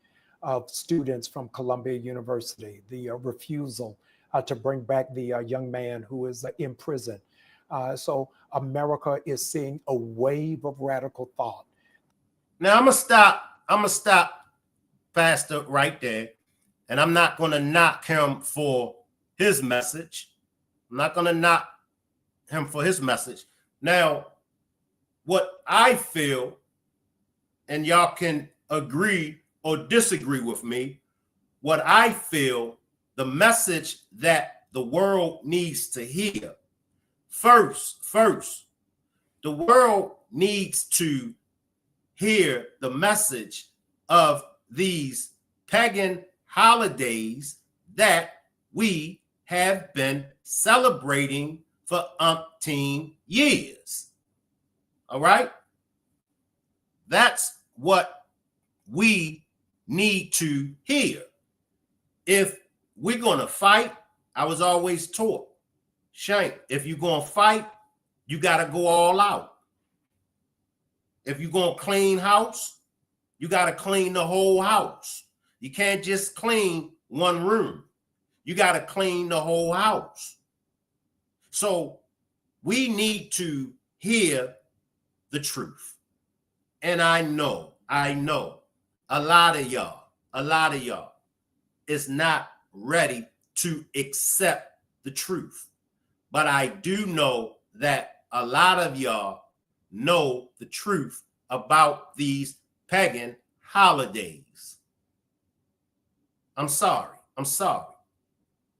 of students from Columbia University, the refusal to bring back the young man who is in prison. So America is seeing a wave of radical thought. Now I'm gonna stop Pastor right there, and I'm not gonna knock him for his message. I'm not gonna knock him for his message. Now, what I feel, and y'all can agree or disagree with me, what I feel, the message that the world needs to hear. First, the world needs to hear the message of these pagan holidays that we have been celebrating for umpteen years. All right? That's what we need to hear. If we're going to fight, I was always taught, Shank, if you're going to fight, you got to go all out. If you're going to clean house, you got to clean the whole house. You can't just clean one room. You got to clean the whole house. So we need to hear the truth. And I know a lot of y'all is not ready to accept the truth. But I do know that a lot of y'all know the truth about these pagan holidays. I'm sorry.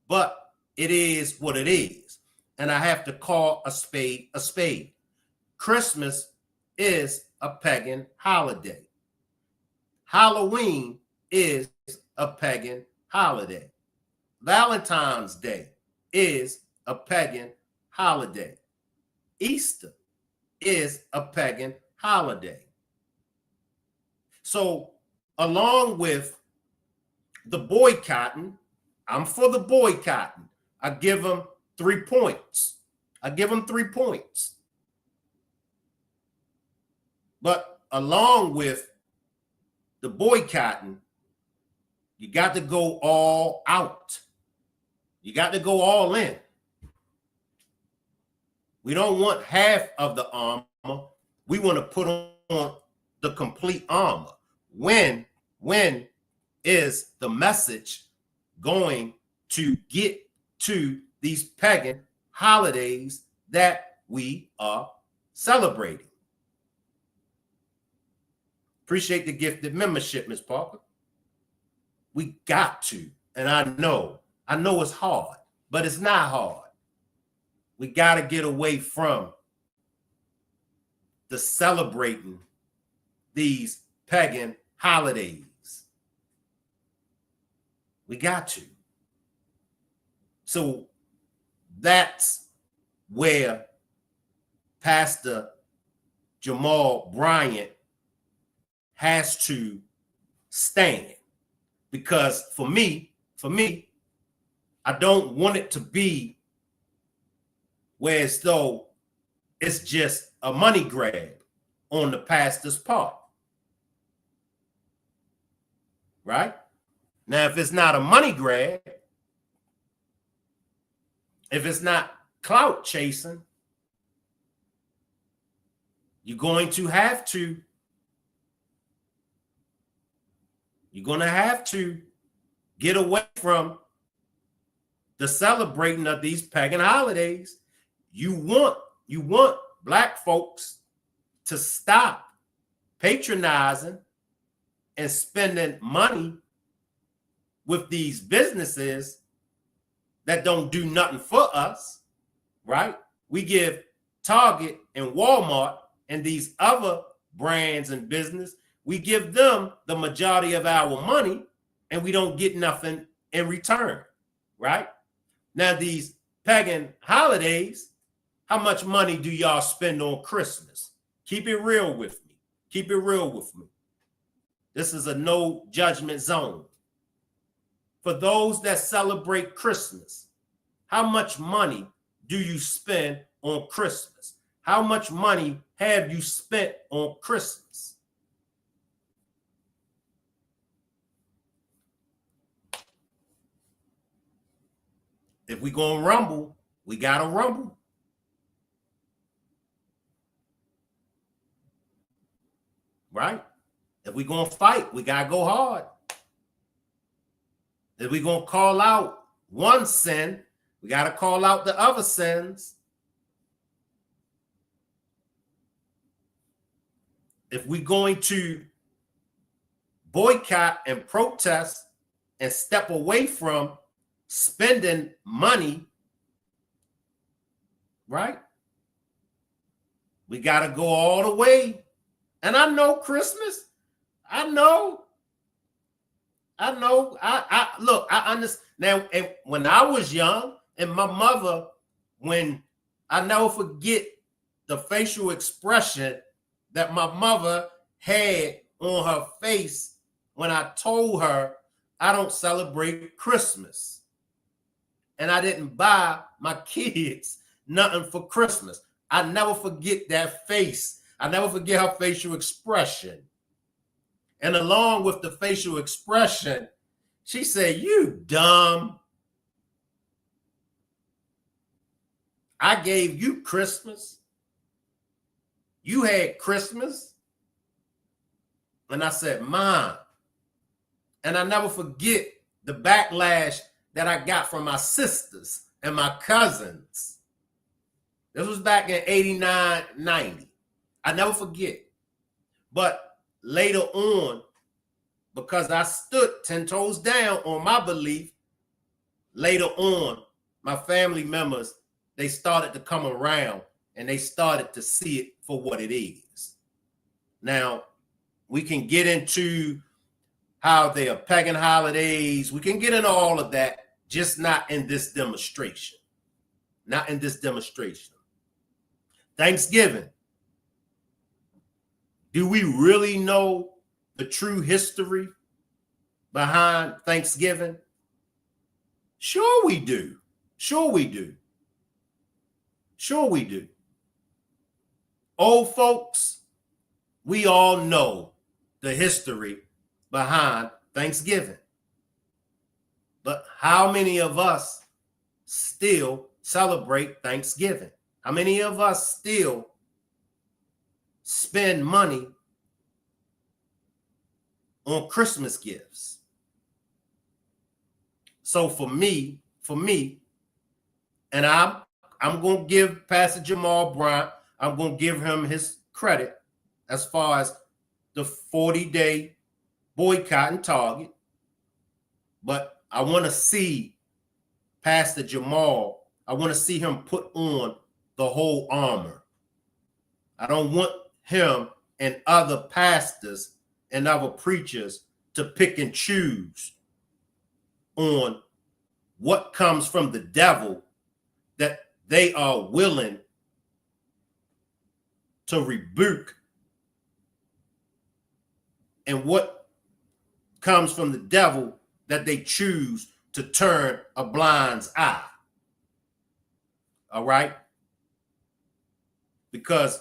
But it is what it is. And I have to call a spade a spade. Christmas is a pagan holiday. Halloween is a pagan holiday. Valentine's Day is a pagan holiday. Easter is a pagan holiday. So along with the boycotting, I'm for the boycotting. I give them 3 points. I give them 3 points. But along with the boycotting, you got to go all out. You got to go all in. We don't want half of the armor. We want to put on the complete armor. When is the message going to get to these pagan holidays that we are celebrating? Appreciate the gifted membership, Ms. Parker. We got to, and I know it's hard, but it's not hard. We got to get away from the celebrating these pagan holidays. We got to. So that's where Pastor Jamal Bryant has to stand. Because for me, I don't want it to be where as though it's just a money grab on the pastor's part. Right? Now, if it's not a money grab, if it's not clout chasing, you're going to have to get away from the celebrating of these pagan holidays. You want Black folks to stop patronizing and spending money with these businesses that don't do nothing for us, right? We give Target and Walmart and these other brands and business, we give them the majority of our money and we don't get nothing in return, right? Now, these pagan holidays, how much money do y'all spend on Christmas? Keep it real with me. Keep it real with me. This is a no judgment zone. For those that celebrate Christmas, how much money do you spend on Christmas? How much money have you spent on Christmas? If we're going to rumble, we got to rumble. Right? If we're going to fight, we got to go hard. If we're going to call out one sin, we got to call out the other sins. If we're going to boycott and protest and step away from spending money, right? We got to go all the way. And I know Christmas. I know. Look, I understand. Now, when I was young, and my mother, when I never forget the facial expression that my mother had on her face when I told her I don't celebrate Christmas. And I didn't buy my kids nothing for Christmas. I never forget that face. I never forget her facial expression. And along with the facial expression, she said, "You dumb. I gave you Christmas. You had Christmas." And I said, "Mom." And I never forget the backlash that I got from my sisters and my cousins. This was back in 89, 90. I never forget. But later on, because I stood 10 toes down on my belief, later on, my family members, they started to come around and they started to see it for what it is. Now, we can get into how they are pagan holidays. We can get into all of that, just not in this demonstration. Not in this demonstration. Thanksgiving. Do we really know the true history behind Thanksgiving? Sure we do. Sure we do. Sure we do. Old folks, we all know the history behind Thanksgiving. But how many of us still celebrate Thanksgiving? How many of us still spend money on Christmas gifts? So for me, and I'm going to give Pastor Jamal Bryant, I'm going to give him his credit as far as the 40-day boycott and Target. But I want to see Pastor Jamal, I want to see him put on the whole armor. I don't want him and other pastors and other preachers to pick and choose on what comes from the devil that they are willing to rebuke and what comes from the devil that they choose to turn a blind eye. All right? Because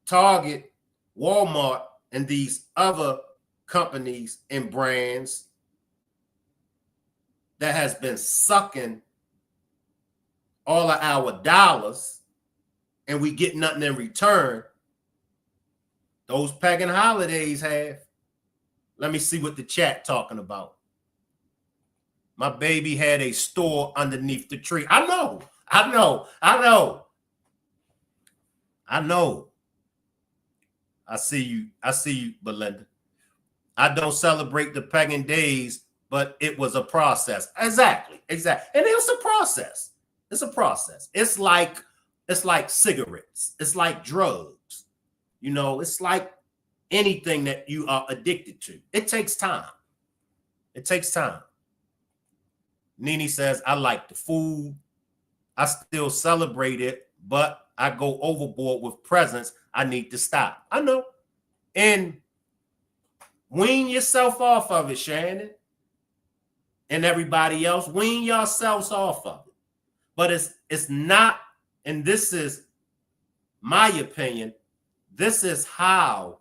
Target, Walmart, and these other companies and brands that has been sucking all of our dollars and we get nothing in return, those pagan holidays have. Let me see what the chat talking about. My baby had a store underneath the tree. I know. I see you, Belinda. I don't celebrate the pagan days, but it was a process. Exactly. And it's a process. It's a process. It's like cigarettes. It's like drugs. You know, it's like anything that you are addicted to. It takes time. Nene says, I like the food. I still celebrate it, but I go overboard with presents. I need to stop. I know. And wean yourself off of it, Shannon. And everybody else, wean yourselves off of it. But it's not, and this is my opinion, this is how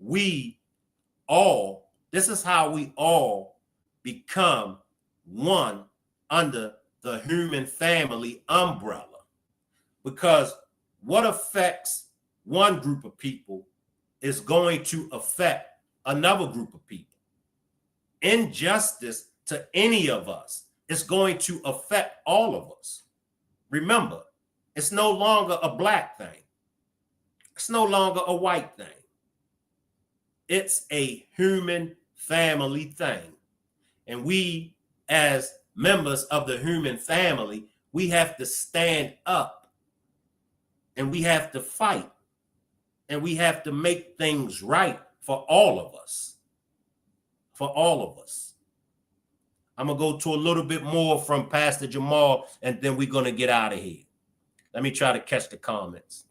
we all become one under the human family umbrella. Because what affects one group of people is going to affect another group of people. Injustice to any of us is going to affect all of us. Remember, it's no longer a black thing. It's no longer a white thing. It's a human family thing. And we, as members of the human family, we have to stand up and we have to fight and we have to make things right for all of us. For all of us. I'm going to go to a little bit more from Pastor Jamal and then we're going to get out of here. Let me try to catch the comments.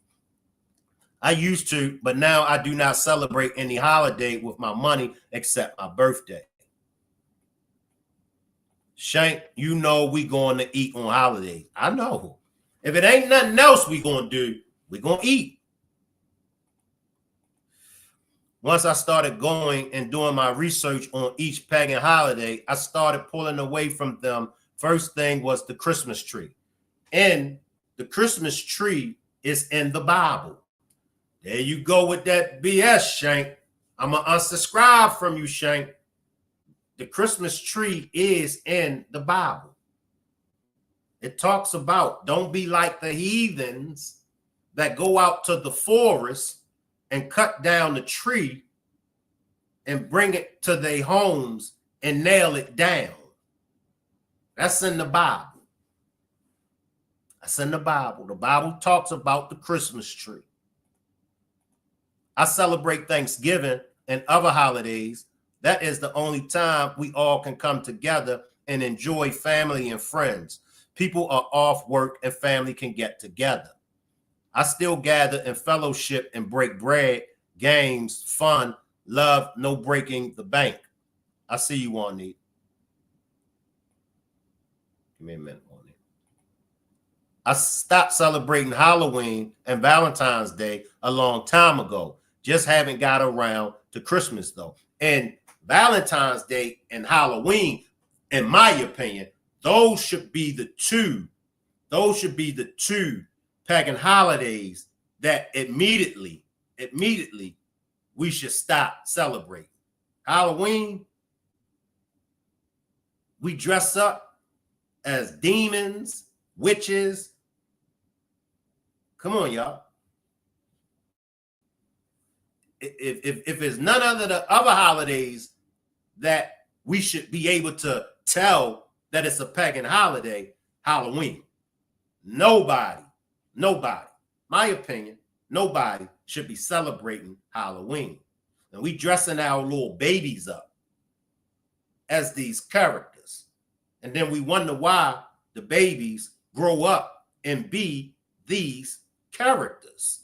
I used to, but now I do not celebrate any holiday with my money except my birthday. Shank, you know we going to eat on holidays. I know. If it ain't nothing else we going to do, we going to eat. Once I started going and doing my research on each pagan holiday, I started pulling away from them. First thing was the Christmas tree. And the Christmas tree is in the Bible. There you go with that BS, Shank. I'm going to unsubscribe from you, Shank. The Christmas tree is in the Bible. It talks about don't be like the heathens that go out to the forest and cut down the tree and bring it to their homes and nail it down. That's in the Bible. That's in the Bible. The Bible talks about the Christmas tree. I celebrate Thanksgiving and other holidays. That is the only time we all can come together and enjoy family and friends. People are off work and family can get together. I still gather and fellowship and break bread, games, fun, love, no breaking the bank. I see you, Juanita. Give me a minute, Juanita. I stopped celebrating Halloween and Valentine's Day a long time ago. Just haven't got around to Christmas, though. And Valentine's Day and Halloween, in my opinion, those should be the two pagan holidays that immediately we should stop celebrating. Halloween, we dress up as demons, witches. Come on, y'all. If it's none other than other holidays that we should be able to tell that it's a pagan holiday, Halloween. Nobody, my opinion, nobody should be celebrating Halloween. And we dressing our little babies up as these characters. And then we wonder why the babies grow up and be these characters.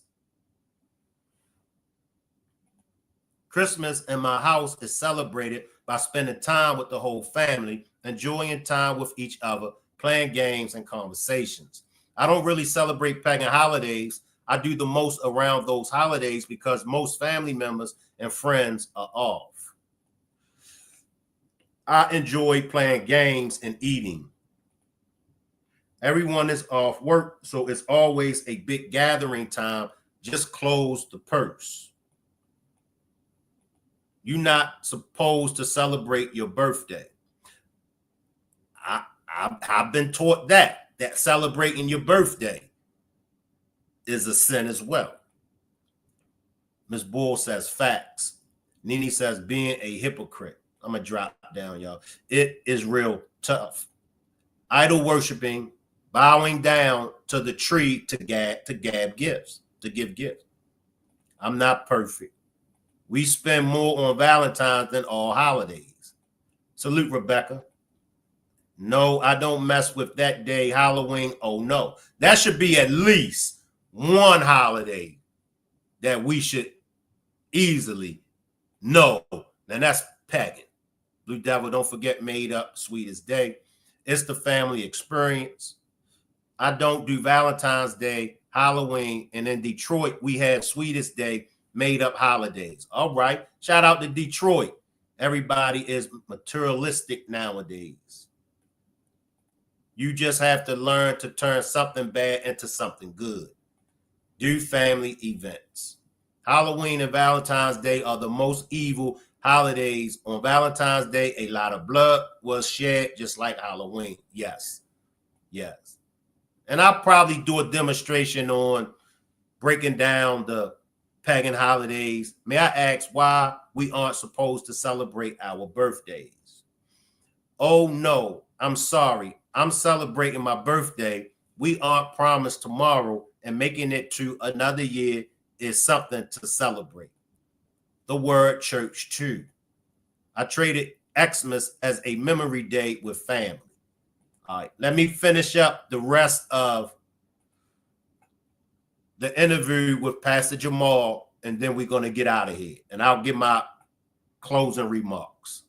Christmas in my house is celebrated by spending time with the whole family, enjoying time with each other, playing games and conversations. I don't really celebrate pagan holidays. I do the most around those holidays because most family members and friends are off. I enjoy playing games and eating. Everyone is off work, so it's always a big gathering time. Just close the purse. You're not supposed to celebrate your birthday. I've been taught that celebrating your birthday is a sin as well. Ms. Bull says facts. Nene says being a hypocrite. I'm going to drop down, y'all. It is real tough. Idol worshiping, bowing down to the tree to give gifts. I'm not perfect. We spend more on Valentine's than all holidays. Salute, Rebecca. No, I don't mess with that day, Halloween. Oh, no. That should be at least one holiday that we should easily know. And that's pagan. Blue Devil, don't forget Made Up, Sweetest Day. It's the family experience. I don't do Valentine's Day, Halloween, and in Detroit, we have Sweetest Day, Made Up holidays. All right. Shout out to Detroit. Everybody is materialistic nowadays. You just have to learn to turn something bad into something good. Do family events. Halloween and Valentine's Day are the most evil holidays. On Valentine's Day, a lot of blood was shed, just like Halloween. Yes. And I'll probably do a demonstration on breaking down the pagan holidays. May I ask why we aren't supposed to celebrate our birthdays? Oh, no, I'm sorry. I'm celebrating my birthday. We aren't promised tomorrow, and making it to another year is something to celebrate. The word church, too. I traded Xmas as a memory day with family. All right, let me finish up the rest of the interview with Pastor Jamal, and then we're going to get out of here. And I'll give my closing remarks.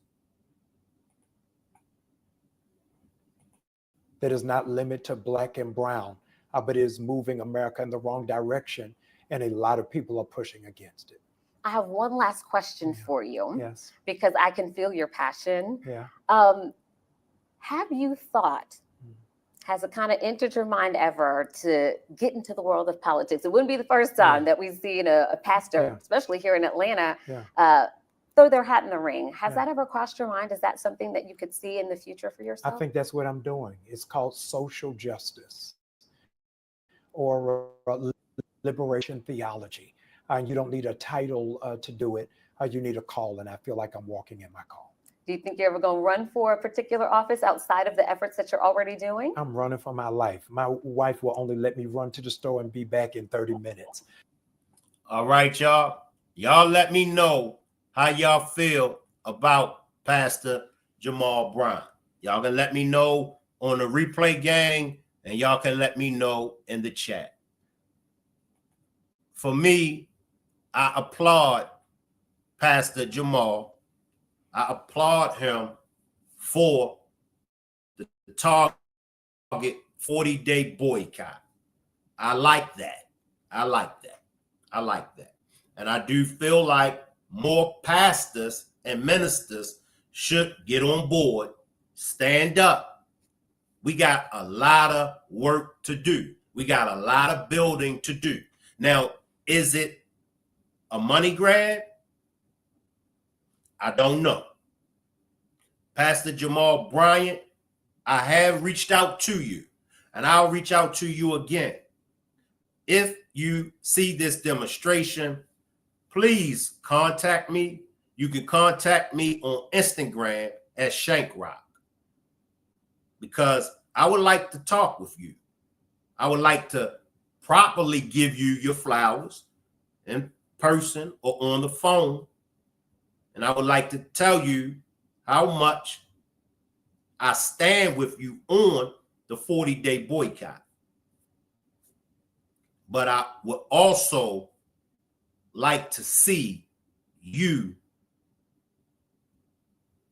That is not limited to black and brown, but is moving America in the wrong direction. And a lot of people are pushing against it. I have one last question for you. Yes. Because I can feel your passion. Yeah. Have you thought, has it kind of entered your mind ever to get into the world of politics? It wouldn't be the first time that we've seen a pastor, especially here in Atlanta, throw their hat in the ring. Has that ever crossed your mind? Is that something that you could see in the future for yourself? I think that's what I'm doing. It's called social justice or liberation theology. And you don't need a title to do it. You need a call, and I feel like I'm walking in my call. Do you think you're ever going to run for a particular office outside of the efforts that you're already doing? I'm running for my life. My wife will only let me run to the store and be back in 30 minutes. All right, y'all. Y'all let me know how y'all feel about Pastor Jamal Bryant. Y'all can let me know on the replay gang, and y'all can let me know in the chat. For me, I applaud Pastor Jamal. I applaud him for the Target 40-day boycott. I like that. I like that. I like that. And I do feel like more pastors and ministers should get on board, stand up. We got a lot of work to do. We got a lot of building to do. Now, is it a money grab? I don't know. Pastor Jamal Bryant, I have reached out to you, and I'll reach out to you again. If you see this demonstration, please contact me. You can contact me on Instagram at Shankrock, because I would like to talk with you. I would like to properly give you your flowers in person or on the phone. And I would like to tell you how much I stand with you on the 40-day boycott. But I would also like to see you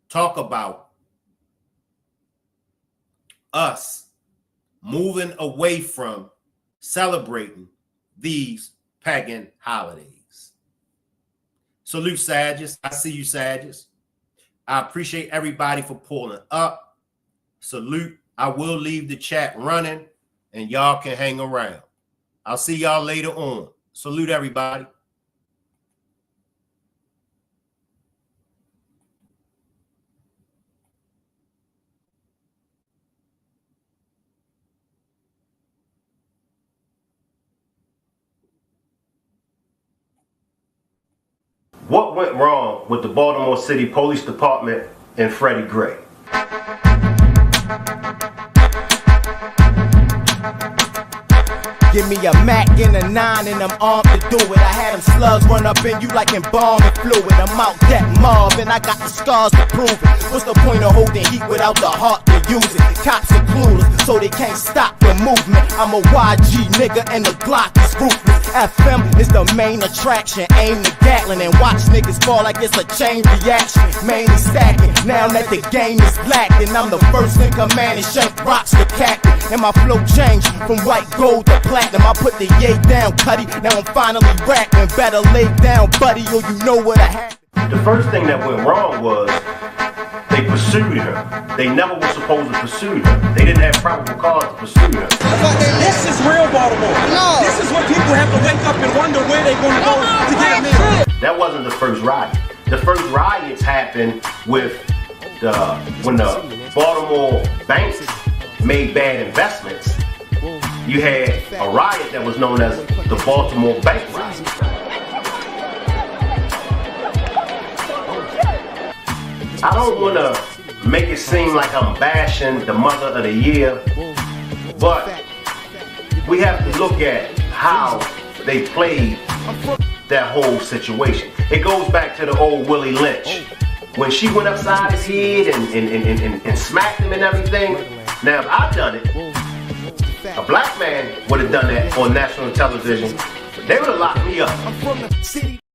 talk about us moving away from celebrating these pagan holidays. Salute, Sagittarius. I see you, Sagittarius. I appreciate everybody for pulling up. Salute. I will leave the chat running, and y'all can hang around. I'll see y'all later on. Salute, everybody. What went wrong with the Baltimore City Police Department and Freddie Gray? Give me a Mac and a 9 and I'm armed to do it. I had them slugs run up in you like embalming fluid. I'm out that mob and I got the scars to prove it. What's the point of holding heat without the heart to use it? Cops are clueless, so they can't stop the movement. I'm a YG nigga and the Glock is ruthless. FM is the main attraction. Aim the Gatlin and watch niggas fall like it's a chain reaction. Mainly stacking, now that the game is black, and I'm the first in command and Shank rocks the captain. And my flow changed from white gold to platinum. I put the yay down, cutty. Now I'm finally rapping. Better lay down, buddy, or you know what I had. The first thing that went wrong was they pursued her. They never were supposed to pursue her. They didn't have probable cause to pursue her. This is real Baltimore. No. This is what people have to wake up and wonder where they're going to go to get them in. That wasn't the first riot. The first riots happened with when the Baltimore banks made bad investments. You had a riot that was known as the Baltimore Bank Riot. I don't want to make it seem like I'm bashing the mother of the year, but we have to look at how they played that whole situation. It goes back to the old Willie Lynch. When she went upside his head and smacked him and everything. Now, if I'd done it, a black man would have done that on national television. They would have locked me up.